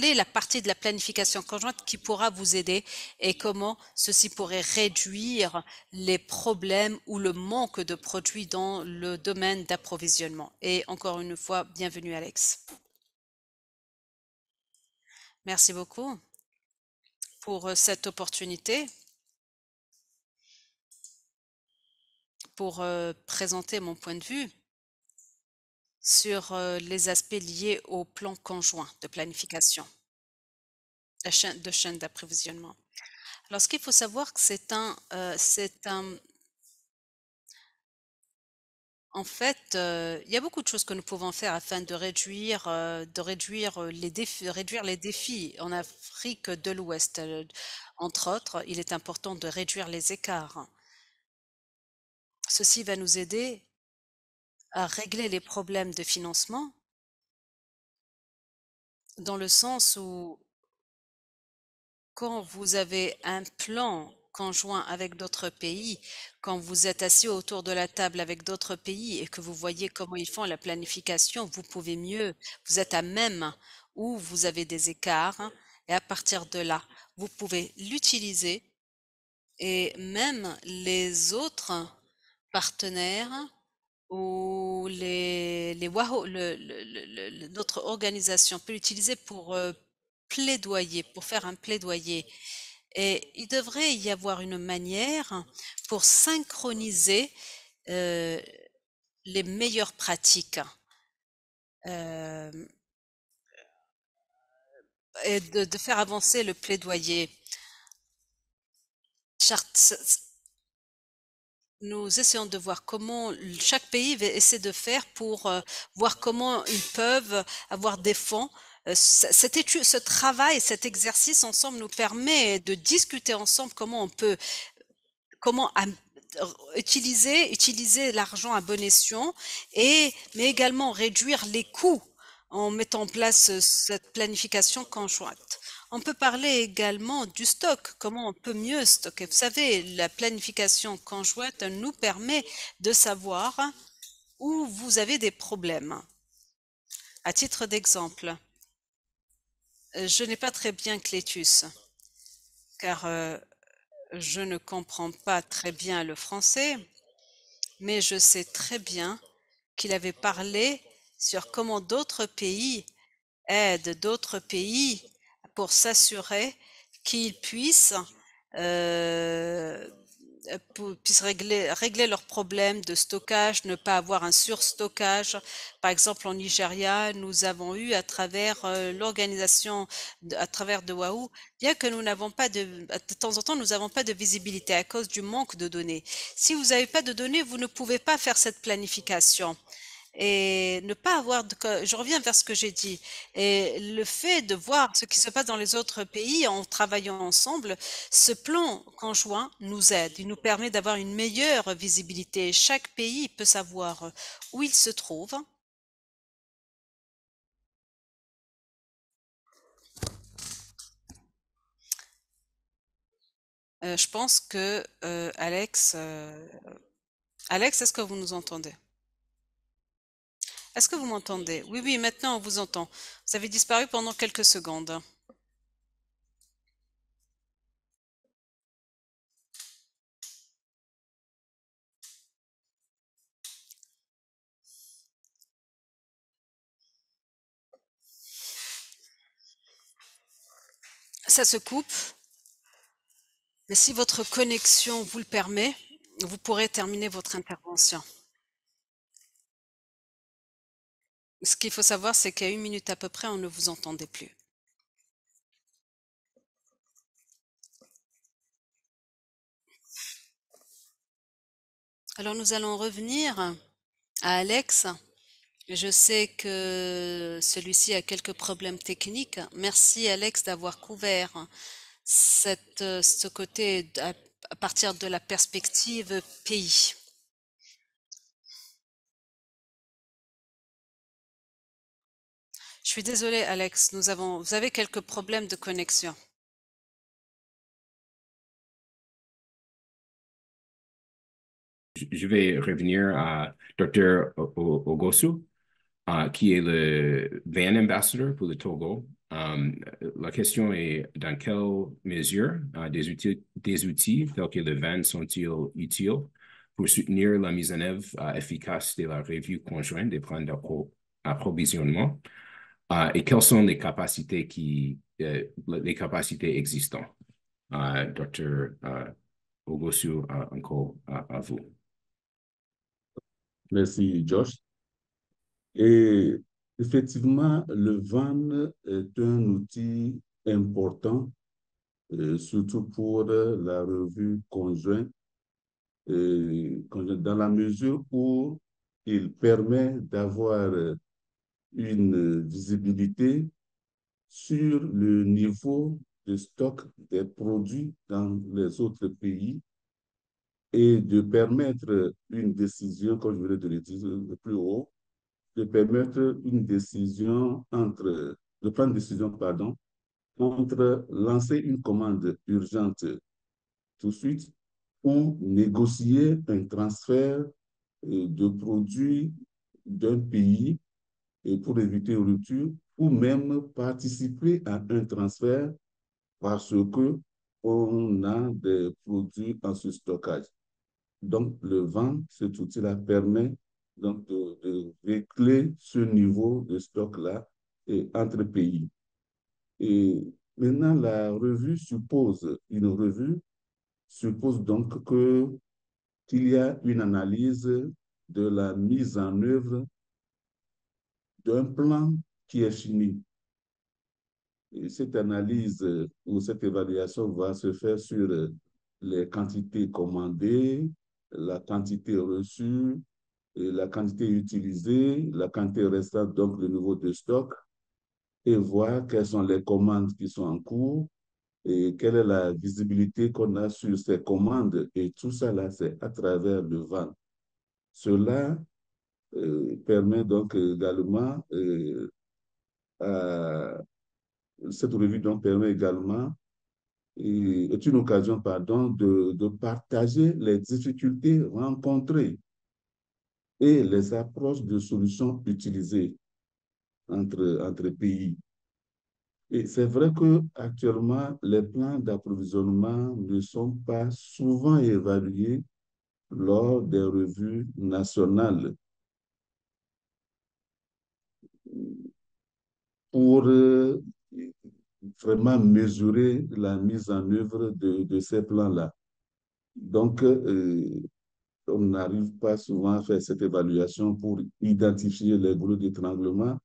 [SPEAKER 2] est la partie de la planification conjointe qui pourra vous aider et comment ceci pourrait réduire les problèmes ou le manque de produits dans le domaine d'approvisionnement? Et encore une fois, bienvenue Alex. Merci beaucoup pour cette opportunité pour présenter mon point de vue sur les aspects liés au plan conjoint de planification de chaîne d'approvisionnement. Alors, ce qu'il faut savoir, que en fait, il y a beaucoup de choses que nous pouvons faire afin de réduire les défis en Afrique de l'Ouest. Entre autres, il est important de réduire les écarts. Ceci va nous aider à régler les problèmes de financement dans le sens où quand vous avez un plan conjoint avec d'autres pays, quand vous êtes assis autour de la table avec d'autres pays et que vous voyez comment ils font la planification, vous pouvez mieux, vous êtes à même où vous avez des écarts et à partir de là, vous pouvez l'utiliser et même les autres partenaires ou notre organisation peut l'utiliser pour plaidoyer, pour faire un plaidoyer. Et il devrait y avoir une manière pour synchroniser les meilleures pratiques et de faire avancer le plaidoyer. Nous essayons de voir comment chaque pays essaie de faire pour voir comment ils peuvent avoir des fonds. Cette étude, ce travail, cet exercice ensemble nous permet de discuter ensemble comment utiliser l'argent à bon escient mais également réduire les coûts en mettant en place cette planification conjointe. On peut parler également du stock, comment on peut mieux stocker. Vous savez, la planification conjointe nous permet de savoir où vous avez des problèmes. À titre d'exemple, je n'ai pas très bien Clétus, car je ne comprends pas très bien le français, mais je sais très bien qu'il avait parlé sur comment d'autres pays aident d'autres pays pour s'assurer qu'ils puissent régler leurs problèmes de stockage, ne pas avoir un surstockage. Par exemple, en Nigeria, nous avons eu à travers l'organisation, à travers de WAHU, bien que nous n'avons pas de temps en temps, nous n'avons pas de visibilité à cause du manque de données. Si vous n'avez pas de données, vous ne pouvez pas faire cette planification. Et ne pas avoir je reviens vers ce que j'ai dit, et le fait de voir ce qui se passe dans les autres pays en travaillant ensemble, ce plan conjoint nous aide, il nous permet d'avoir une meilleure visibilité. Chaque pays peut savoir où il se trouve Je pense que Alex, est-ce que vous nous entendez? Est-ce que vous m'entendez? Oui, oui, maintenant on vous entend. Vous avez disparu pendant quelques secondes. Ça se coupe, mais si votre connexion vous le permet, vous pourrez terminer votre intervention. Ce qu'il faut savoir, c'est qu'à 1 minute à peu près, on ne vous entendait plus. Alors nous allons revenir à Alex. Je sais que celui-ci a quelques problèmes techniques. Merci Alex d'avoir couvert ce côté à partir de la perspective pays. Je suis désolée Alex, vous avez quelques problèmes de connexion.
[SPEAKER 3] Je vais revenir à Dr. Ogosu, qui est le VN Ambassador pour le Togo. La question est dans quelle mesure des outils tels que le VAN sont-ils utiles pour soutenir la mise en œuvre efficace de la revue conjointe des plans d'approvisionnement et quelles sont les capacités existantes? Dr. Ogosu, encore à vous.
[SPEAKER 5] Merci, Josh. Et effectivement, le VAN est un outil important, surtout pour la revue conjointe, dans la mesure où il permet d'avoir une visibilité sur le niveau de stock des produits dans les autres pays et de permettre une décision, comme je voulais te le dire plus haut, de permettre une décision de prendre une décision, pardon, entre lancer une commande urgente tout de suite ou négocier un transfert de produits d'un pays et pour éviter une rupture ou même participer à un transfert parce que on a des produits en stockage. Donc, le vent, cet outil-là permet donc de régler ce niveau de stock-là entre pays. Et maintenant, une revue suppose donc qu'il y a une analyse de la mise en œuvre d'un plan qui est fini. Et cette analyse ou cette évaluation va se faire sur les quantités commandées, la quantité reçue, et la quantité utilisée, la quantité restante, donc le niveau de stock, et voir quelles sont les commandes qui sont en cours et quelle est la visibilité qu'on a sur ces commandes. Et tout ça, là, c'est à travers le VAN. Cela permet donc également, cette revue donc permet également, est une occasion, pardon, de partager les difficultés rencontrées et les approches de solutions utilisées entre pays. Et c'est vrai qu'actuellement, les plans d'approvisionnement ne sont pas souvent évalués lors des revues nationales pour vraiment mesurer la mise en œuvre de ces plans-là. Donc, on n'arrive pas souvent à faire cette évaluation pour identifier les goulots d'étranglement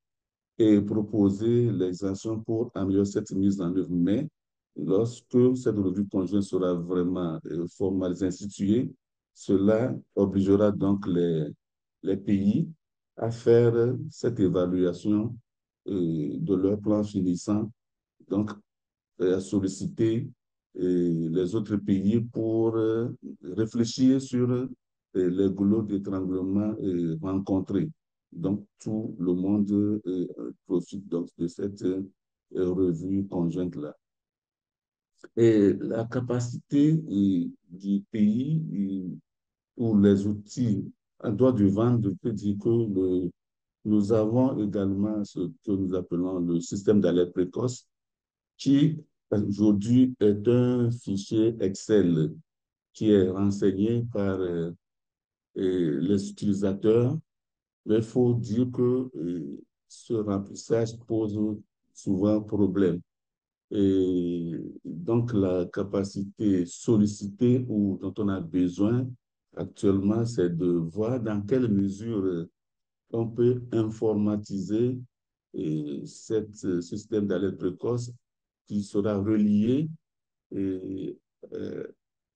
[SPEAKER 5] et proposer les actions pour améliorer cette mise en œuvre. Mais lorsque cette revue conjointe sera vraiment formalisée, instituée, cela obligera donc les pays à faire cette évaluation de leur plan finissant, donc à solliciter les autres pays pour réfléchir sur les goulots d'étranglement rencontrés. Donc, tout le monde profite donc de cette revue conjointe-là. Et la capacité du pays pour les outils en droit du ventre peut dire que nous avons également ce que nous appelons le système d'alerte précoce qui aujourd'hui est un fichier Excel qui est renseigné par les utilisateurs. Mais il faut dire que ce remplissage pose souvent problème. Et donc, la capacité sollicitée ou dont on a besoin actuellement, c'est de voir dans quelle mesure on peut informatiser ce système d'alerte précoce qui sera relié et, euh,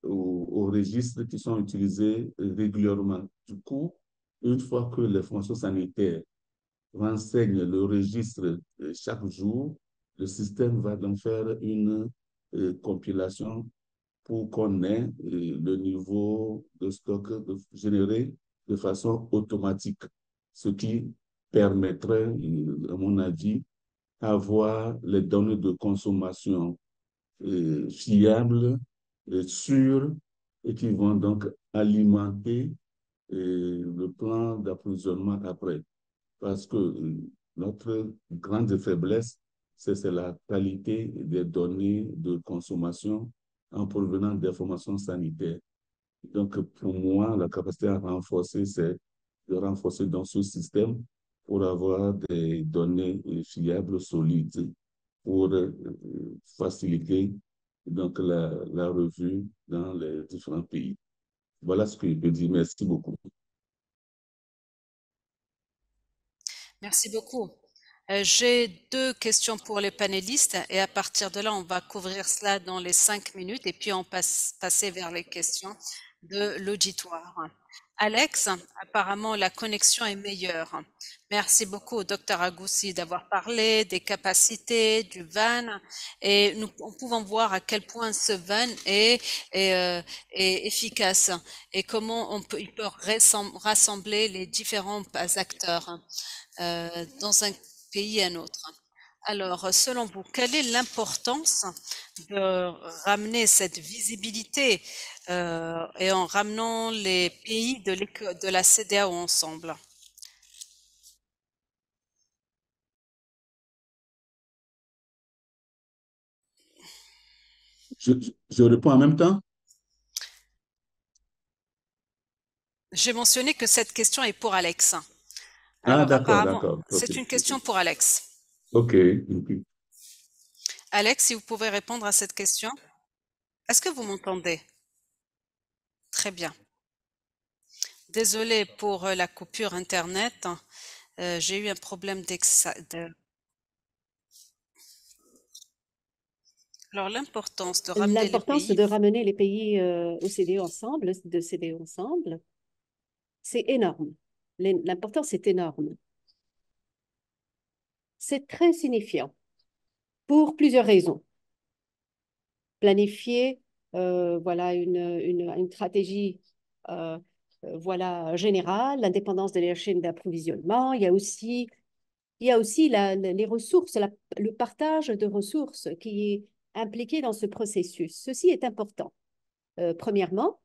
[SPEAKER 5] aux registres qui sont utilisés régulièrement. Du coup, une fois que les fonctions sanitaires renseignent le registre chaque jour, le système va donc faire une compilation pour qu'on ait le niveau de stock généré de façon automatique, ce qui permettrait, à mon avis, avoir les données de consommation fiables, sûres, et qui vont donc alimenter le plan d'approvisionnement après. Parce que notre grande faiblesse, c'est la qualité des données de consommation en provenant d'informations sanitaires. Donc, pour moi, la capacité à renforcer, c'est de renforcer dans ce système pour avoir des données fiables, solides, pour faciliter donc la revue dans les différents pays. Voilà ce que je peux dire. Merci beaucoup.
[SPEAKER 2] Merci beaucoup. J'ai deux questions pour les panélistes et à partir de là, on va couvrir cela dans les 5 minutes et puis on passer vers les questions de l'auditoire. Alex, apparemment la connexion est meilleure. Merci beaucoup, Dr Agoussi, d'avoir parlé des capacités du VAN et nous pouvons voir à quel point ce VAN est efficace et comment il peut rassembler les différents acteurs dans un pays et un autre. Alors, selon vous, quelle est l'importance de ramener cette visibilité et en ramenant les pays de la CEDEAO ensemble?
[SPEAKER 5] Je réponds en même temps?
[SPEAKER 2] J'ai mentionné que cette question est pour Alex.
[SPEAKER 5] Ah,
[SPEAKER 2] Alors,
[SPEAKER 5] d'accord,
[SPEAKER 2] apparemment,
[SPEAKER 5] d'accord. OK.
[SPEAKER 2] c'est une question pour Alex.
[SPEAKER 5] OK. OK.
[SPEAKER 2] Alex, si vous pouvez répondre à cette question. Est-ce que vous m'entendez? Très bien. Désolée pour la coupure Internet. J'ai eu un problème Alors, l'importance de ramener les
[SPEAKER 1] L'importance
[SPEAKER 2] pays.
[SPEAKER 1] de ramener les pays au CDO ensemble, de CDO ensemble, c'est énorme. L'importance est énorme. C'est très signifiant pour plusieurs raisons. Planifier, voilà, une stratégie voilà, générale, l'indépendance de la chaîne d'approvisionnement. Il y a aussi les ressources, le partage de ressources qui est impliqué dans ce processus. Ceci est important. Premièrement,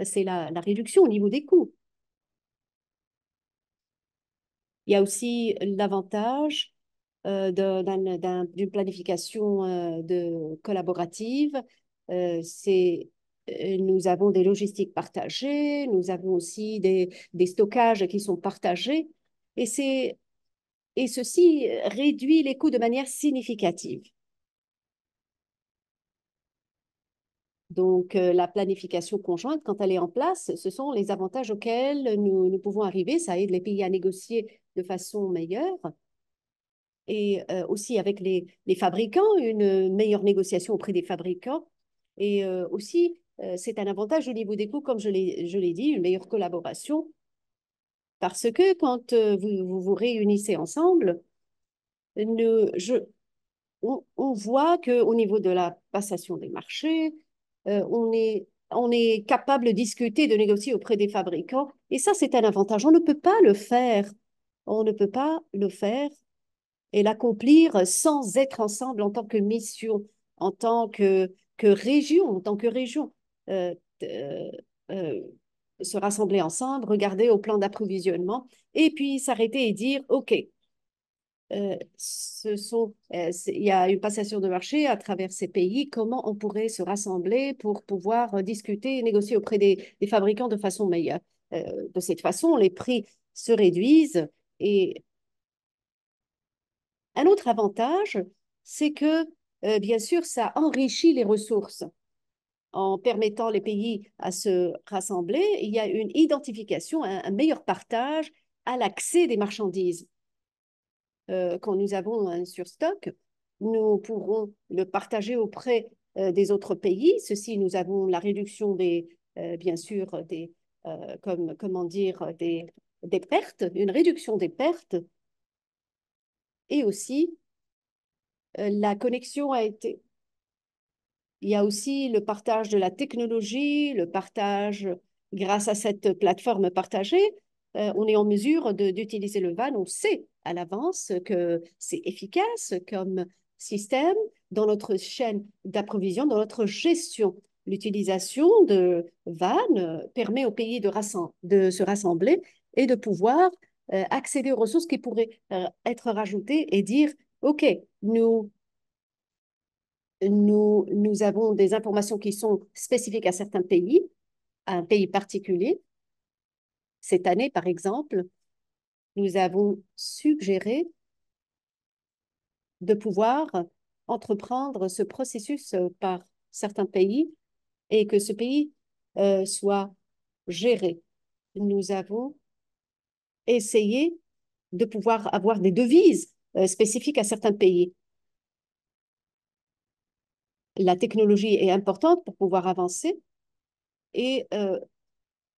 [SPEAKER 1] c'est la réduction au niveau des coûts. Il y a aussi l'avantage d'une planification collaborative. Nous avons des logistiques partagées, nous avons aussi des stockages qui sont partagés, et, et ceci réduit les coûts de manière significative. Donc, la planification conjointe, quand elle est en place, ce sont les avantages auxquels nous pouvons arriver. Ça aide les pays à négocier de façon meilleure. Et aussi avec les fabricants, une meilleure négociation auprès des fabricants. Et aussi, c'est un avantage au niveau des coûts, comme je l'ai dit, une meilleure collaboration. Parce que quand vous vous réunissez ensemble, nous, je, on voit qu'au niveau de la passation des marchés, on est capable de discuter, de négocier auprès des fabricants. Et ça, c'est un avantage. On ne peut pas le faire. On ne peut pas le faire et l'accomplir sans être ensemble en tant que mission, en tant que région, en tant que région. Euh, euh, euh, Se rassembler ensemble, regarder au plan d'approvisionnement et puis s'arrêter et dire, OK, il y a une passation de marché à travers ces pays, comment on pourrait se rassembler pour pouvoir discuter et négocier auprès des fabricants de façon meilleure. De cette façon, les prix se réduisent et un autre avantage, c'est que, bien sûr, ça enrichit les ressources. En permettant les pays à se rassembler, il y a une identification, un meilleur partage à l'accès des marchandises. Quand nous avons un surstock, nous pourrons le partager auprès des autres pays. Ceci, nous avons la réduction bien sûr, comment dire, des pertes, une réduction des pertes et aussi la connexion a été. Il y a aussi le partage de la technologie, le partage grâce à cette plateforme partagée. On est en mesure d'utiliser le van. On sait à l'avance que c'est efficace comme système dans notre chaîne d'approvision, dans notre gestion. L'utilisation de van permet au pays de se rassembler et de pouvoir accéder aux ressources qui pourraient être rajoutées et dire, OK, nous avons des informations qui sont spécifiques à certains pays, à un pays particulier. Cette année, par exemple, nous avons suggéré de pouvoir entreprendre ce processus par certains pays et que ce pays soit géré. Nous avons essayé de pouvoir avoir des devises spécifiques à certains pays. La technologie est importante pour pouvoir avancer et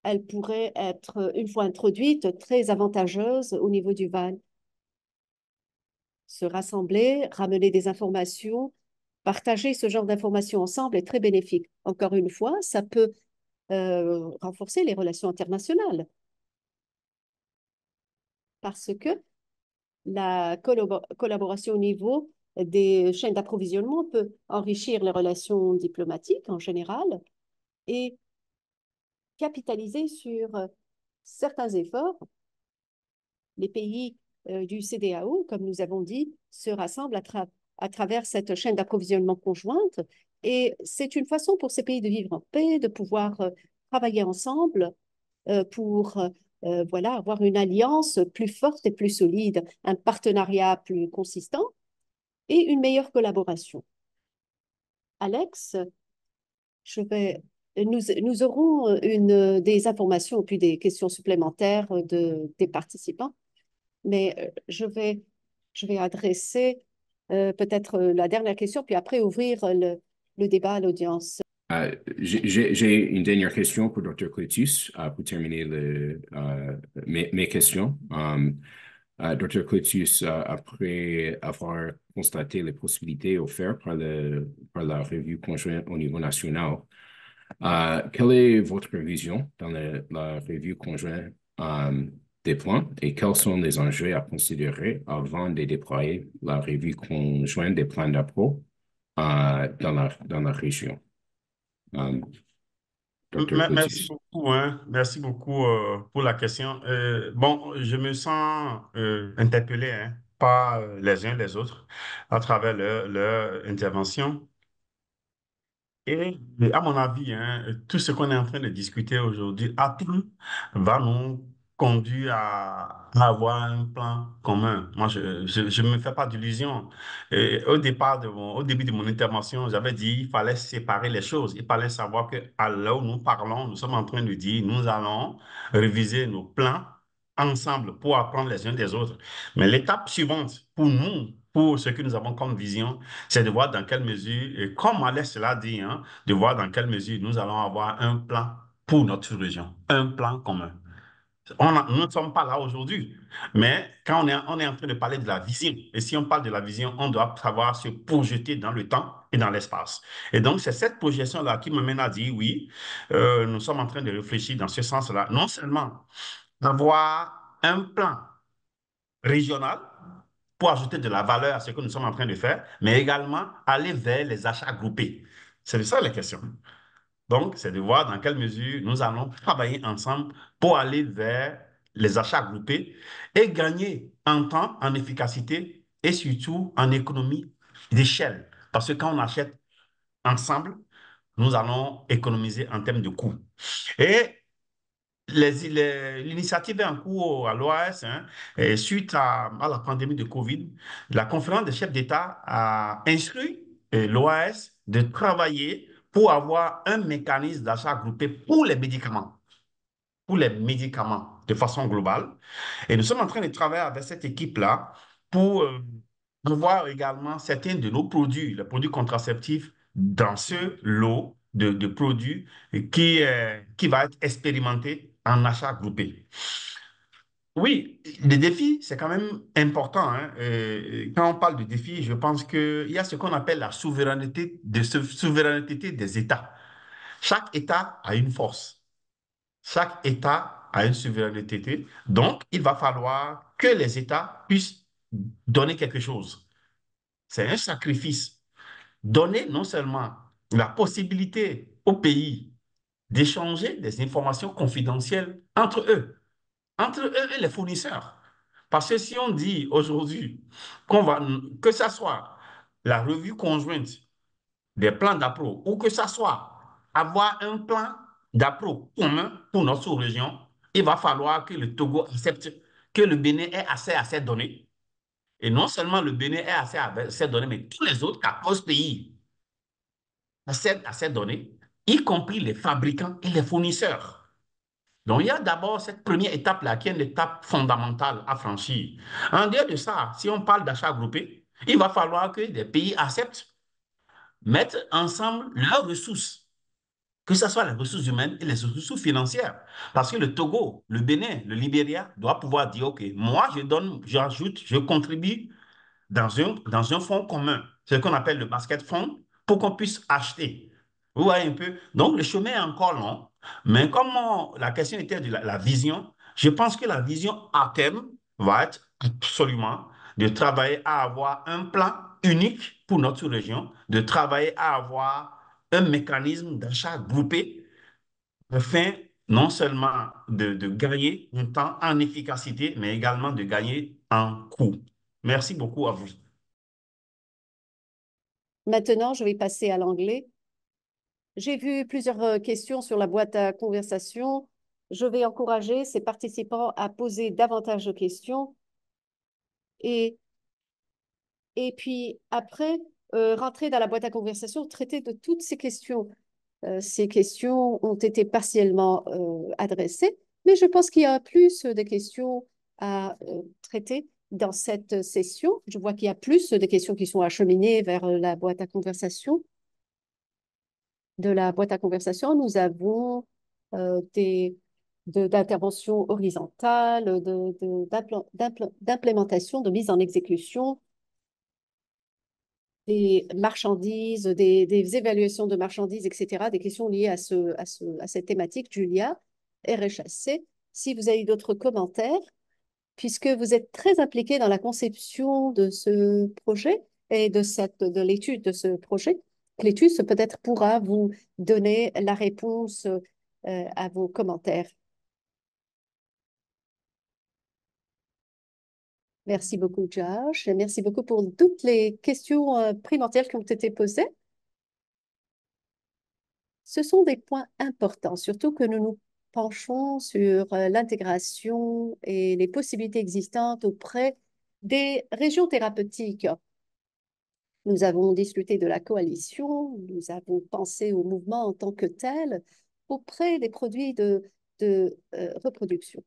[SPEAKER 1] elle pourrait être, une fois introduite, très avantageuse au niveau du van. Se rassembler, ramener des informations, partager ce genre d'informations ensemble est très bénéfique. Encore une fois, ça peut renforcer les relations internationales parce que la collaboration au niveau des chaînes d'approvisionnement peut enrichir les relations diplomatiques en général et capitaliser sur certains efforts. Les pays du CEDEAO, comme nous avons dit, se rassemblent à travers cette chaîne d'approvisionnement conjointe. Et c'est une façon pour ces pays de vivre en paix, de pouvoir travailler ensemble pour voilà, avoir une alliance plus forte et plus solide, un partenariat plus consistant et une meilleure collaboration. Alex, nous aurons des informations puis des questions supplémentaires des participants, mais je vais adresser peut-être la dernière question, puis après ouvrir le débat à l'audience.
[SPEAKER 3] J'ai une dernière question pour Dr. Cletus pour terminer mes questions. Dr. Cletus, après avoir constaté les possibilités offertes par la revue conjointe au niveau national, quelle est votre vision dans la revue conjointe des plans et quels sont les enjeux à considérer avant de déployer la revue conjointe des plans d'appro dans la région? Dr.
[SPEAKER 4] Merci
[SPEAKER 3] Cletus.
[SPEAKER 4] beaucoup, hein. Merci beaucoup pour la question. Bon, je me sens interpellé hein, par les uns les autres à travers leur intervention. Et à mon avis, hein, tout ce qu'on est en train de discuter aujourd'hui, à terme, va nous conduire à avoir un plan commun. Moi, je me fais pas d'illusions. Et au début de mon intervention, j'avais dit il fallait séparer les choses. Il fallait savoir que à l'heure où nous parlons, nous sommes en train de dire nous allons réviser nos plans ensemble pour apprendre les uns des autres. Mais l'étape suivante pour nous, pour ce que nous avons comme vision, c'est de voir dans quelle mesure, et comme Alex l'a dit, hein, de voir dans quelle mesure nous allons avoir un plan pour notre région, un plan commun. Nous ne sommes pas là aujourd'hui, mais quand on est en train de parler de la vision, et si on parle de la vision, on doit savoir se projeter dans le temps et dans l'espace. Et donc, c'est cette projection-là qui me mène à dire, oui, nous sommes en train de réfléchir dans ce sens-là, non seulement d'avoir un plan régional, pour ajouter de la valeur à ce que nous sommes en train de faire, mais également aller vers les achats groupés. C'est ça la question. Donc, c'est de voir dans quelle mesure nous allons travailler ensemble pour aller vers les achats groupés et gagner en temps, en efficacité et surtout en économie d'échelle. Parce que quand on achète ensemble, nous allons économiser en termes de coûts. Et l'initiative est en cours à l'OAS, hein, et suite à la pandémie de Covid. La conférence des chefs d'État a instruit l'OAS de travailler pour avoir un mécanisme d'achat groupé pour les médicaments de façon globale. Et nous sommes en train de travailler avec cette équipe-là pour voir également certains de nos produits, les produits contraceptifs, dans ce lot de produits qui va être expérimenté en achat groupé. Oui, les défis, c'est quand même important, hein. Quand on parle de défis, je pense qu'il y a ce qu'on appelle la souveraineté des États. Chaque État a une force. Chaque État a une souveraineté. Donc, il va falloir que les États puissent donner quelque chose. C'est un sacrifice. Donner non seulement la possibilité aux pays d'échanger des informations confidentielles entre eux et les fournisseurs. Parce que si on dit aujourd'hui que ça soit la revue conjointe des plans d'appro ou que ça soit avoir un plan d'appro commun pour notre sous-région, il va falloir que le Togo accepte que le Bénin ait accès à ces données. Et non seulement le Bénin ait accès à ces données, mais tous les autres 14 pays accèdent à ces données, y compris les fabricants et les fournisseurs. Donc, il y a d'abord cette première étape-là qui est une étape fondamentale à franchir. En dehors de ça, si on parle d'achat groupé, il va falloir que des pays acceptent, mettre ensemble leurs ressources, que ce soit les ressources humaines et les ressources financières. Parce que le Togo, le Bénin, le Libéria doivent pouvoir dire, OK, moi, je donne, j'ajoute, je contribue dans un fonds commun, c'est ce qu'on appelle le basket fund, pour qu'on puisse acheter. Vous voyez un peu? Donc, le chemin est encore long, mais comme la question était de la vision, je pense que la vision à terme va être absolument de travailler à avoir un plan unique pour notre région, de travailler à avoir un mécanisme d'achat groupé afin non seulement de gagner un temps en efficacité, mais également de gagner en coût. Merci beaucoup à vous.
[SPEAKER 1] Maintenant, je vais passer à l'anglais. J'ai vu plusieurs questions sur la boîte à conversation. Je vais encourager ces participants à poser davantage de questions et, et puis après, rentrer dans la boîte à conversation, traiter de toutes ces questions. Ces questions ont été partiellement adressées, mais je pense qu'il y a plus de questions à traiter dans cette session. Je vois qu'il y a plus de questions qui sont acheminées vers la boîte à conversation. De la boîte à conversation, nous avons d'interventions horizontales, d'implémentation, de mise en exécution, des marchandises, des évaluations de marchandises, etc., des questions liées à cette thématique, Julia, RHAC. Si vous avez d'autres commentaires, puisque vous êtes très impliqué dans la conception de ce projet et de l'étude de ce projet, Clétus peut-être pourra vous donner la réponse à vos commentaires. Merci beaucoup, Josh. Et merci beaucoup pour toutes les questions primordiales qui ont été posées. Ce sont des points importants, surtout que nous nous penchons sur l'intégration et les possibilités existantes auprès des régions thérapeutiques. Nous avons discuté de la coalition, nous avons pensé au mouvement en tant que tel auprès des produits de reproduction.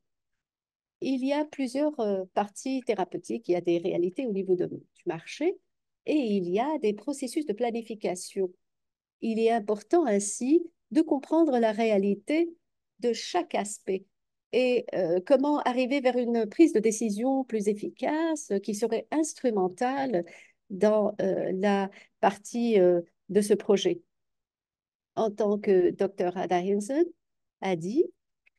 [SPEAKER 1] Il y a plusieurs parties thérapeutiques, il y a des réalités au niveau du marché et il y a des processus de planification. Il est important ainsi de comprendre la réalité de chaque aspect et comment arriver vers une prise de décision plus efficace qui serait instrumentale dans la partie de ce projet. En tant que Dr. Ada Hinson a dit,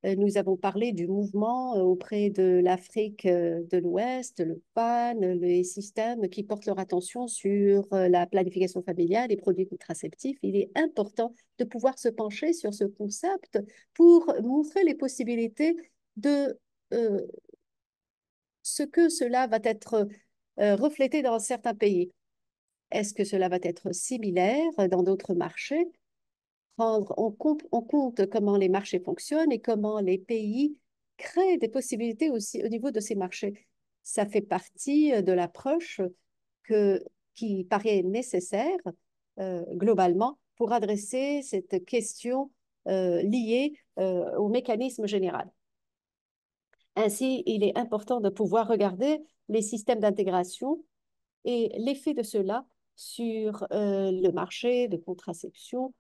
[SPEAKER 1] Nous avons parlé du mouvement auprès de l'Afrique de l'Ouest, le PAN, les systèmes qui portent leur attention sur la planification familiale, les produits contraceptifs. Il est important de pouvoir se pencher sur ce concept pour montrer les possibilités de ce que cela va être reflété dans certains pays. Est-ce que cela va être similaire dans d'autres marchés? Prendre en compte comment les marchés fonctionnent et comment les pays créent des possibilités aussi au niveau de ces marchés. Ça fait partie de l'approche qui paraît nécessaire globalement pour adresser cette question liée au mécanisme général. Ainsi, il est important de pouvoir regarder les systèmes d'intégration et l'effet de cela sur le marché de contraception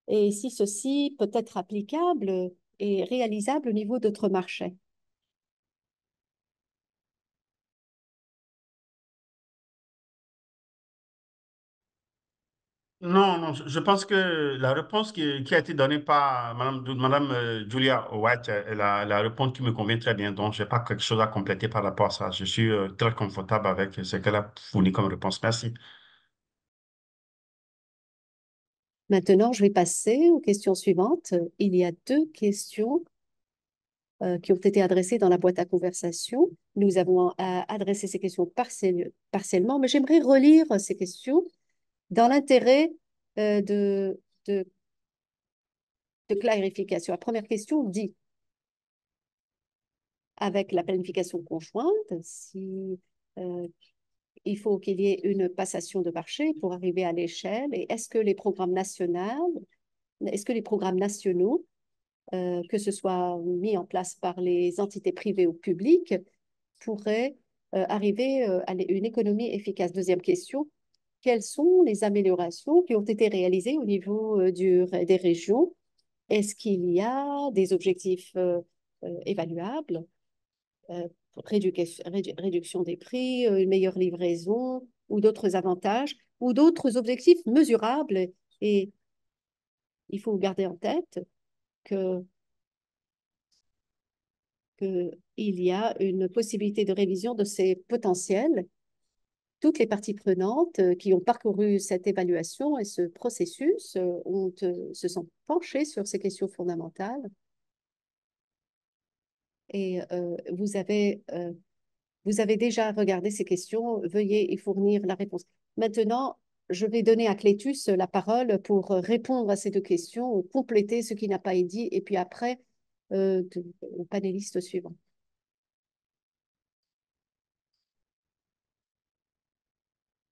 [SPEAKER 1] et si ceci peut être applicable et réalisable au niveau d'autres marchés.
[SPEAKER 4] Non, non, je pense que la réponse qui a été donnée par Madame Julia White est la réponse qui me convient très bien. Donc, je n'ai pas quelque chose à compléter par rapport à ça. Je suis très confortable avec ce qu'elle a fourni comme réponse. Merci.
[SPEAKER 1] Maintenant, je vais passer aux questions suivantes. Il y a deux questions qui ont été adressées dans la boîte à conversation. Nous avons adressé ces questions partiellement, mais j'aimerais relire ces questions dans l'intérêt de clarification. La première question dit, avec la planification conjointe, si il faut qu'il y ait une passation de marché pour arriver à l'échelle, et est-ce que les programmes nationaux, que ce soit mis en place par les entités privées ou publiques, pourraient arriver à une économie efficace? Deuxième question, quelles sont les améliorations qui ont été réalisées au niveau des régions? Est-ce qu'il y a des objectifs évaluables, réduction des prix, une meilleure livraison ou d'autres avantages ou d'autres objectifs mesurables? Et il faut garder en tête que, il y a une possibilité de révision de ces potentiels. Toutes les parties prenantes qui ont parcouru cette évaluation et ce processus se sont penchées sur ces questions fondamentales. Et vous avez déjà regardé ces questions. Veuillez y fournir la réponse. Maintenant, je vais donner à Clétus la parole pour répondre à ces deux questions ou compléter ce qui n'a pas été dit. Et puis après, au panéliste suivant.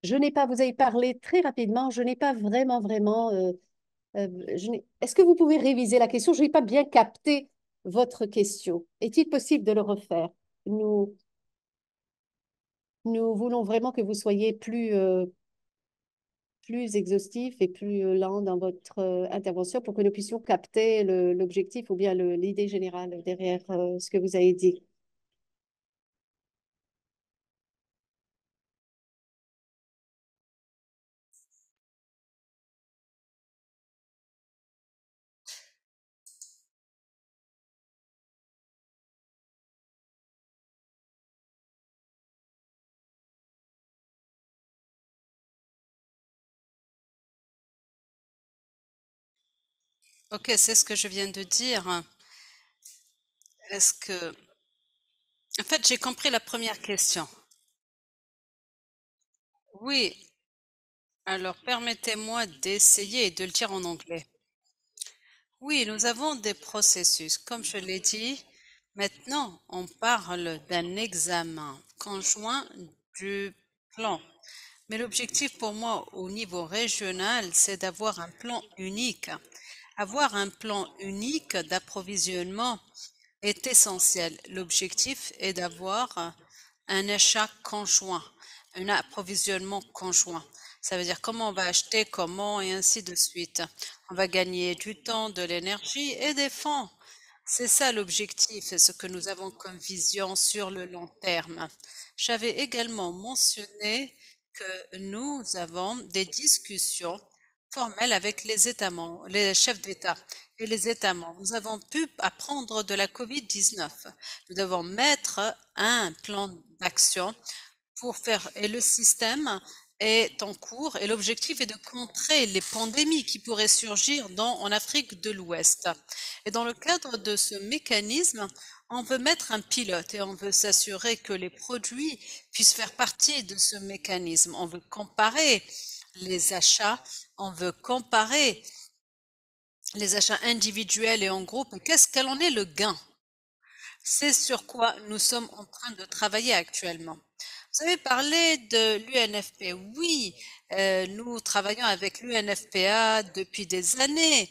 [SPEAKER 1] Vous avez parlé très rapidement, je n'ai pas vraiment. Est-ce que vous pouvez réviser la question? Je n'ai pas bien capté votre question. Est-il possible de le refaire? Nous, nous voulons vraiment que vous soyez plus exhaustif et plus lent dans votre intervention pour que nous puissions capter l'objectif ou bien l'idée générale derrière ce que vous avez dit.
[SPEAKER 2] Ok, c'est ce que je viens de dire. Est-ce que... En fait, j'ai compris la première question. Oui, alors permettez-moi d'essayer de le dire en anglais. Oui, nous avons des processus. Comme je l'ai dit, maintenant, on parle d'un examen conjoint du plan. Mais l'objectif pour moi au niveau régional, c'est d'avoir un plan unique. Avoir un plan unique d'approvisionnement est essentiel. L'objectif est d'avoir un achat conjoint, un approvisionnement conjoint. Ça veut dire comment on va acheter, comment et ainsi de suite. On va gagner du temps, de l'énergie et des fonds. C'est ça l'objectif, c'est ce que nous avons comme vision sur le long terme. J'avais également mentionné que nous avons des discussions formel avec les États membres, les chefs d'État et les États membres. Nous avons pu apprendre de la COVID-19. Nous devons mettre un plan d'action pour faire, et le système est en cours et l'objectif est de contrer les pandémies qui pourraient surgir en Afrique de l'Ouest. Et dans le cadre de ce mécanisme, on veut mettre un pilote et on veut s'assurer que les produits puissent faire partie de ce mécanisme. On veut comparer les achats, on veut comparer les achats individuels et en groupe. Quel en est le gain? C'est sur quoi nous sommes en train de travailler actuellement. Vous avez parlé de l'UNFPA. Oui, nous travaillons avec l'UNFPA depuis des années,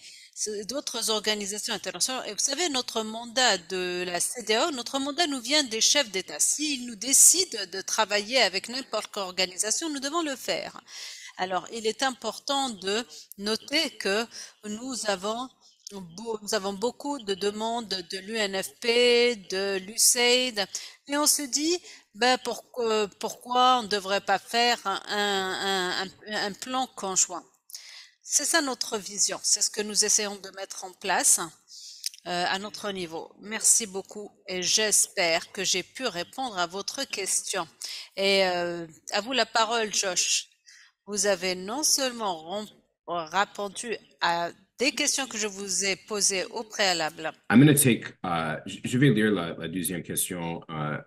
[SPEAKER 2] d'autres organisations internationales. Et vous savez, notre mandat de la CEDEAO, notre mandat nous vient des chefs d'État. S'ils nous décident de travailler avec n'importe quelle organisation, nous devons le faire. Alors, il est important de noter que nous avons beaucoup de demandes de l'UNFP, de l'USAID, et on se dit, ben, pourquoi on ne devrait pas faire un plan conjoint? C'est ça notre vision, c'est ce que nous essayons de mettre en place à notre niveau. Merci beaucoup et j'espère que j'ai pu répondre à votre question. Et à vous la parole, Josh. Vous avez non seulement répondu à des questions que je vous ai posées au préalable.
[SPEAKER 3] I'm going to take, je vais lire la deuxième question en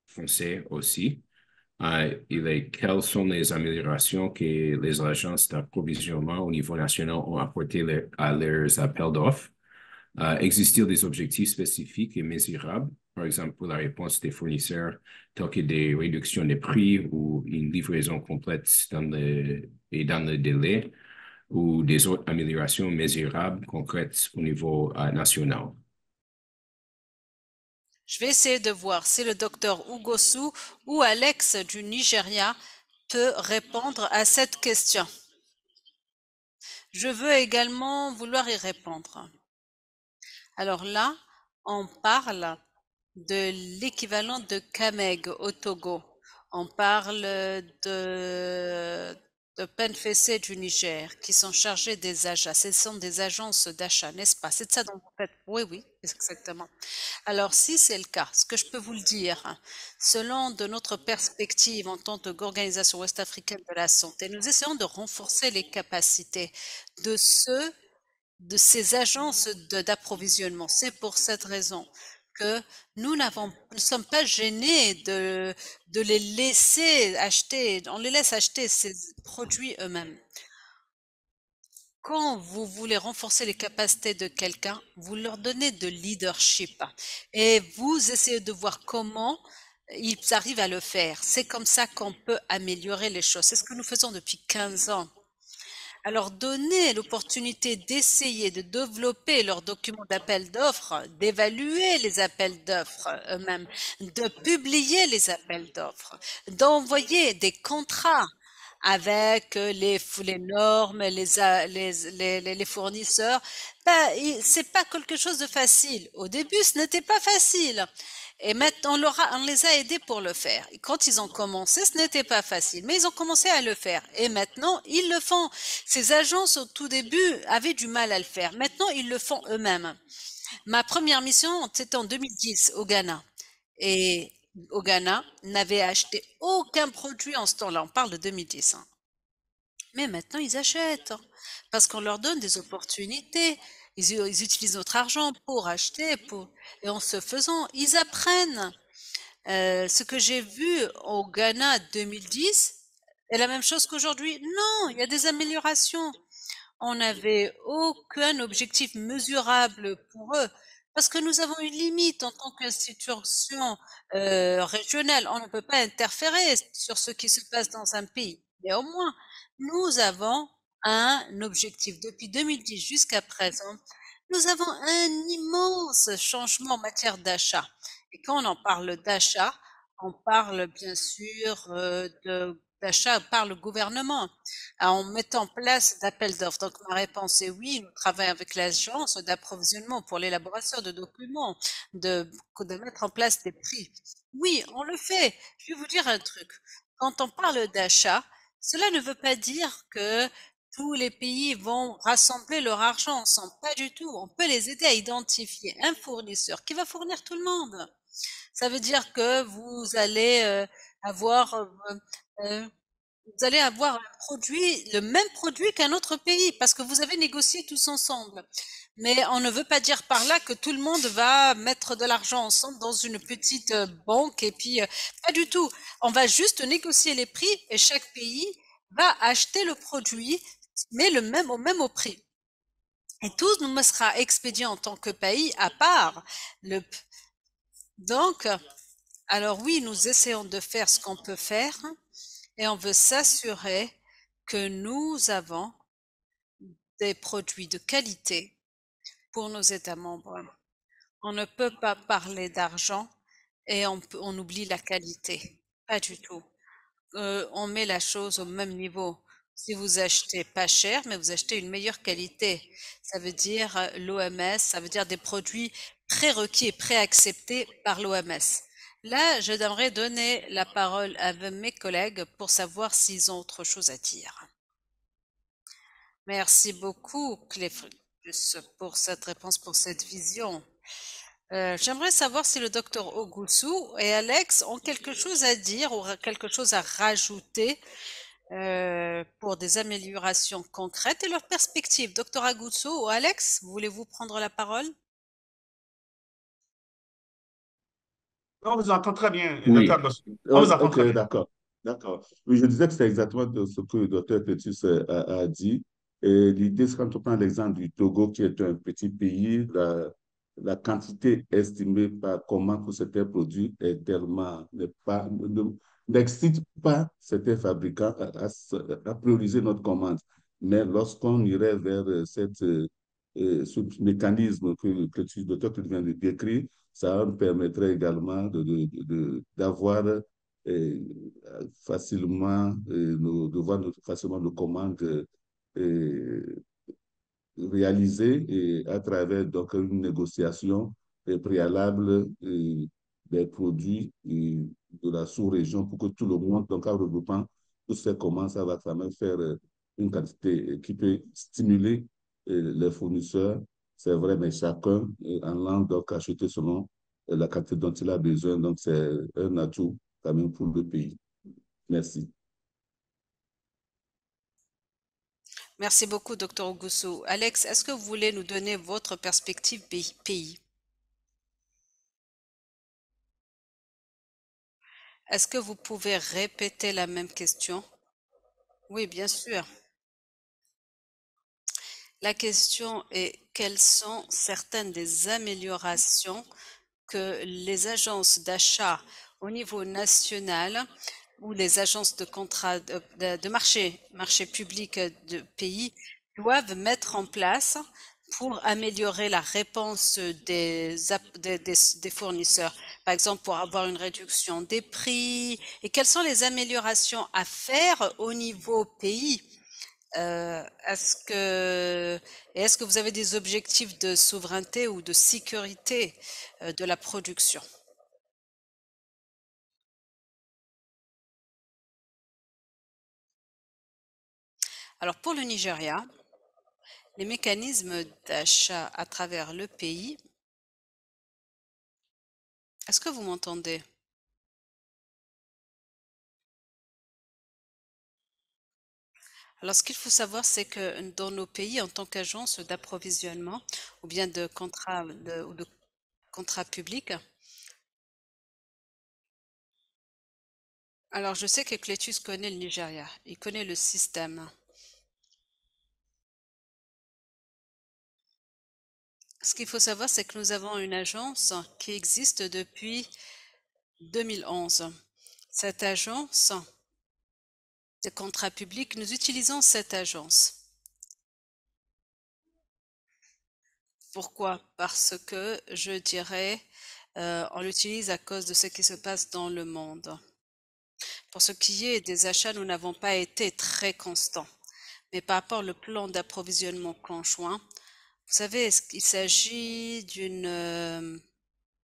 [SPEAKER 3] français aussi. Il est quelles sont les améliorations que les agences d'approvisionnement au niveau national ont apportées à leurs appels d'offres? Existe-t-il des objectifs spécifiques et mesurables, par exemple pour la réponse des fournisseurs, tels que des réductions de prix ou une livraison complète dans le délai, ou des autres améliorations mesurables concrètes au niveau national?
[SPEAKER 2] Je vais essayer de voir si le docteur Ugosu ou Alex du Nigeria peut répondre à cette question. Je veux également vouloir y répondre. Alors là, on parle de l'équivalent de CAMEG au Togo. On parle de PNFC du Niger qui sont chargés des achats. Ce sont des agences d'achat, n'est-ce pas? C'est de ça dont vous faites. Oui, oui, exactement. Alors, si c'est le cas, ce que je peux vous le dire, selon de notre perspective en tant qu'organisation ouest-africaine de la santé, nous essayons de renforcer les capacités de ces agences d'approvisionnement. C'est pour cette raison que nous ne sommes pas gênés de les laisser acheter, on les laisse acheter ces produits eux-mêmes. Quand vous voulez renforcer les capacités de quelqu'un, vous leur donnez de leadership et vous essayez de voir comment ils arrivent à le faire. C'est comme ça qu'on peut améliorer les choses. C'est ce que nous faisons depuis 15 ans. Alors, donner l'opportunité d'essayer de développer leurs documents d'appel d'offres, d'évaluer les appels d'offres eux-mêmes, de publier les appels d'offres, d'envoyer des contrats avec les normes, les fournisseurs, ben, c'est pas quelque chose de facile. Au début, ce n'était pas facile. Et maintenant, on les a aidés pour le faire. Et quand ils ont commencé, ce n'était pas facile, mais ils ont commencé à le faire. Et maintenant, ils le font. Ces agences, au tout début, avaient du mal à le faire. Maintenant, ils le font eux-mêmes. Ma première mission, c'était en 2010 au Ghana. Et au Ghana, n'avait acheté aucun produit en ce temps-là. On parle de 2010. Hein. Mais maintenant, ils achètent parce qu'on leur donne des opportunités. Ils utilisent notre argent pour acheter, et en se faisant, ils apprennent. Ce que j'ai vu au Ghana 2010 est la même chose qu'aujourd'hui. Non, il y a des améliorations. On n'avait aucun objectif mesurable pour eux parce que nous avons une limite en tant qu'institution régionale. On ne peut pas interférer sur ce qui se passe dans un pays. Mais au moins, nous avons un objectif. Depuis 2010 jusqu'à présent, nous avons un immense changement en matière d'achat. Et quand on en parle d'achat, on parle bien sûr d'achat par le gouvernement en mettant en place d'appels d'offres. Donc ma réponse est oui, nous travaillons avec l'agence d'approvisionnement pour l'élaboration de documents, de mettre en place des prix. Oui, on le fait. Je vais vous dire un truc. Quand on parle d'achat, cela ne veut pas dire que tous les pays vont rassembler leur argent ensemble. Pas du tout. On peut les aider à identifier un fournisseur qui va fournir tout le monde. Ça veut dire que avoir euh, vous allez avoir un produit, le même produit qu'un autre pays, parce que vous avez négocié tous ensemble. Mais on ne veut pas dire par là que tout le monde va mettre de l'argent ensemble dans une petite banque et puis pas du tout. On va juste négocier les prix et chaque pays va acheter le produit, mais au prix. Et tout nous sera expédié en tant que pays à part. Le, donc, alors oui, nous essayons de faire ce qu'on peut faire et on veut s'assurer que nous avons des produits de qualité pour nos États membres. On ne peut pas parler d'argent et on oublie la qualité. Pas du tout. On met la chose au même niveau. Si vous achetez pas cher, mais vous achetez une meilleure qualité, ça veut dire l'OMS, ça veut dire des produits prérequis et préacceptés par l'OMS. Là, je devrais donner la parole à mes collègues pour savoir s'ils ont autre chose à dire. Merci beaucoup, Cléfrus, pour cette réponse, pour cette vision. J'aimerais savoir si le docteur Ogusu et Alex ont quelque chose à dire ou quelque chose à rajouter pour des améliorations concrètes et leurs perspectives. Docteur Ogusu ou Alex, voulez-vous prendre la parole?
[SPEAKER 4] On vous entend très bien,
[SPEAKER 3] Oui,
[SPEAKER 4] docteur Gossou. On vous entend
[SPEAKER 5] Ok,
[SPEAKER 4] très bien.
[SPEAKER 5] d'accord. D'accord. Oui, je disais que c'est exactement ce que le docteur Petus a dit. Et l'idée, c'est quand on prend l'exemple du Togo, qui est un petit pays, la quantité estimée par comment pour certains produits est tellement, n'excite pas certains fabricants à prioriser notre commande. Mais lorsqu'on irait vers ce mécanisme que le docteur que tu viens de décrire, ça me permettrait également d'avoir facilement, de voir facilement nos commandes réalisées et à travers donc une négociation préalable des produits de la sous-région pour que tout le monde, donc en regroupant tous ces commandes, ça va quand même faire une quantité qui peut stimuler les fournisseurs. C'est vrai, mais chacun en langue donc acheter selon la quantité dont il a besoin. Donc, c'est un atout quand même pour le pays. Merci.
[SPEAKER 2] Merci beaucoup, docteur Ogusu. Alex, est-ce que vous voulez nous donner votre perspective pays? Est-ce que vous pouvez répéter la même question? Oui, bien sûr. La question est quelles sont certaines des améliorations que les agences d'achat au niveau national ou les agences de contrat de marché public de pays doivent mettre en place pour améliorer la réponse des fournisseurs, par exemple pour avoir une réduction des prix, et quelles sont les améliorations à faire au niveau pays. Est-ce que vous avez des objectifs de souveraineté ou de sécurité de la production? Alors pour le Nigeria, les mécanismes d'achat à travers le pays, est-ce que vous m'entendez? Alors ce qu'il faut savoir, c'est que dans nos pays, en tant qu'agence d'approvisionnement ou bien de contrat public, alors je sais que Clétus connaît le Nigeria, il connaît le système. Ce qu'il faut savoir, c'est que nous avons une agence qui existe depuis 2011. Cette agence de contrat public, nous utilisons cette agence. Pourquoi? Parce que je dirais, on l'utilise à cause de ce qui se passe dans le monde. Pour ce qui est des achats, nous n'avons pas été très constants. Mais par rapport au plan d'approvisionnement conjoint, vous savez, il s'agit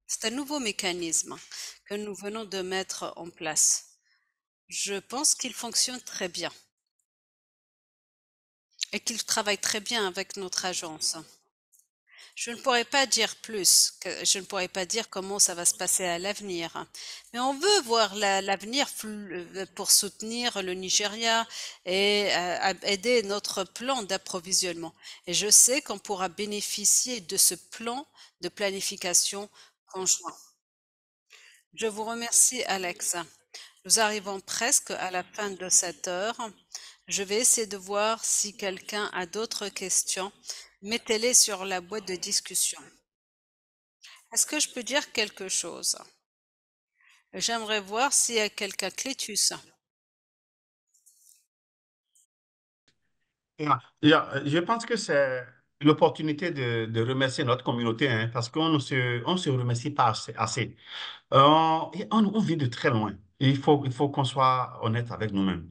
[SPEAKER 2] c'est un nouveau mécanisme que nous venons de mettre en place. Je pense qu'il fonctionne très bien. et qu'il travaille très bien avec notre agence. Je ne pourrais pas dire plus, je ne pourrais pas dire comment ça va se passer à l'avenir. Mais on veut voir l'avenir pour soutenir le Nigeria et aider notre plan d'approvisionnement. Et je sais qu'on pourra bénéficier de ce plan de planification conjoint. Je vous remercie, Alex. Nous arrivons presque à la fin de cette heure. Je vais essayer de voir si quelqu'un a d'autres questions. Mettez-les sur la boîte de discussion. Est-ce que je peux dire quelque chose? J'aimerais voir s'il y a quelqu'un. Clétus.
[SPEAKER 4] Je pense que c'est l'opportunité de remercier notre communauté, hein, parce on se remercie pas assez. On vit de très loin. Il faut qu'on soit honnête avec nous-mêmes.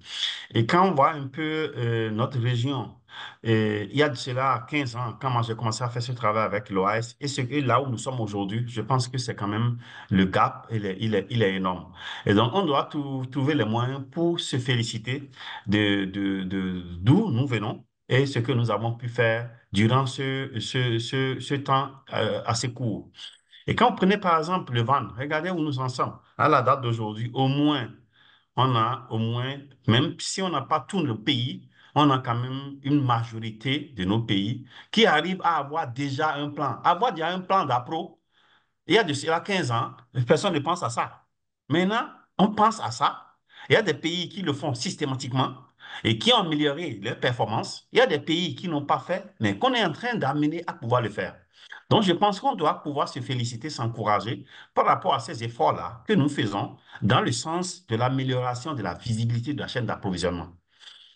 [SPEAKER 4] Et quand on voit un peu notre région, il y a de cela 15 ans, quand moi j'ai commencé à faire ce travail avec l'OAS, et là où nous sommes aujourd'hui, je pense que c'est quand même le gap, il est énorme. Et donc, on doit trouver les moyens pour se féliciter d'où nous venons et ce que nous avons pu faire durant ce temps assez court. Et quand vous prenez par exemple le Van, regardez où nous en sommes. À la date d'aujourd'hui, on a au moins, même si on n'a pas tout le pays, on a quand même une majorité de nos pays qui arrivent à avoir déjà un plan. Avoir déjà un plan d'appro, il y a de cela 15 ans, personne ne pense à ça. Maintenant, on pense à ça. Il y a des pays qui le font systématiquement et qui ont amélioré leurs performances. Il y a des pays qui n'ont pas fait, mais qu'on est en train d'amener à pouvoir le faire. Donc, je pense qu'on doit pouvoir se féliciter, s'encourager par rapport à ces efforts-là que nous faisons dans le sens de l'amélioration de la visibilité de la chaîne d'approvisionnement.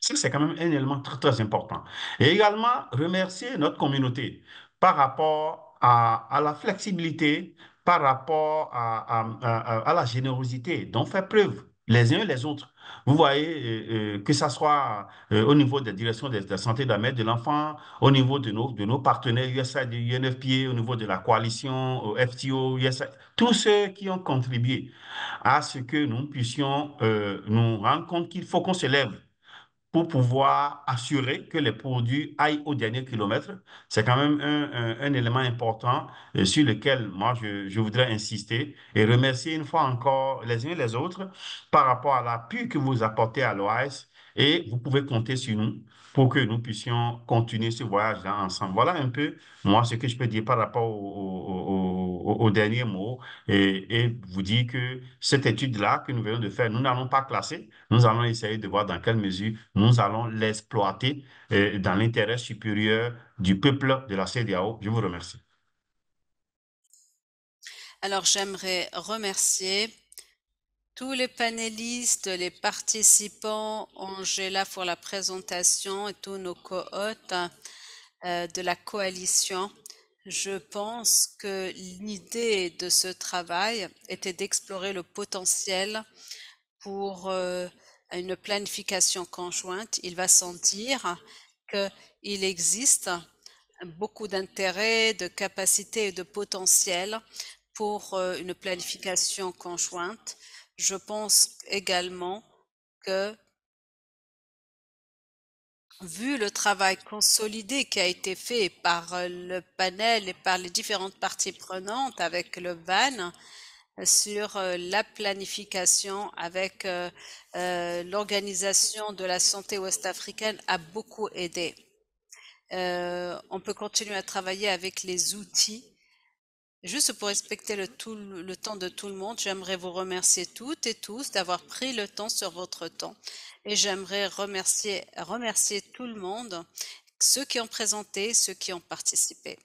[SPEAKER 4] Ça, c'est quand même un élément très, très important. Et également, remercier notre communauté par rapport à la flexibilité, par rapport à la générosité dont fait preuve les uns et les autres. Vous voyez, que ce soit au niveau des directions de la santé de la mère et de l'enfant, au niveau de nos partenaires USAID, UNFPA, au niveau de la coalition FTO, USAID, tous ceux qui ont contribué à ce que nous puissions nous rendre compte qu'il faut qu'on se lève pour pouvoir assurer que les produits aillent au dernier kilomètre. C'est quand même un élément important sur lequel moi je voudrais insister et remercier une fois encore les uns et les autres par rapport à l'appui que vous apportez à l'OAS et vous pouvez compter sur nous pour que nous puissions continuer ce voyage-là ensemble. Voilà un peu, moi, ce que je peux dire par rapport au dernier mot et vous dire que cette étude-là que nous venons de faire, nous n'allons pas classer, nous allons essayer de voir dans quelle mesure nous allons l'exploiter dans l'intérêt supérieur du peuple de la CEDEAO. Je vous remercie.
[SPEAKER 2] Alors, j'aimerais remercier tous les panélistes, les participants, Angela pour la présentation et tous nos co-hôtes de la coalition. Je pense que l'idée de ce travail était d'explorer le potentiel pour une planification conjointe. Il va sans dire qu'il existe beaucoup d'intérêt, de capacité et de potentiel pour une planification conjointe. Je pense également que, vu le travail consolidé qui a été fait par le panel et par les différentes parties prenantes avec le VAN sur la planification avec l'Organisation de la santé ouest-africaine a beaucoup aidé. On peut continuer à travailler avec les outils. Juste pour respecter le temps de tout le monde, j'aimerais vous remercier toutes et tous d'avoir pris le temps sur votre temps. Et j'aimerais remercier tout le monde, ceux qui ont présenté, ceux qui ont participé.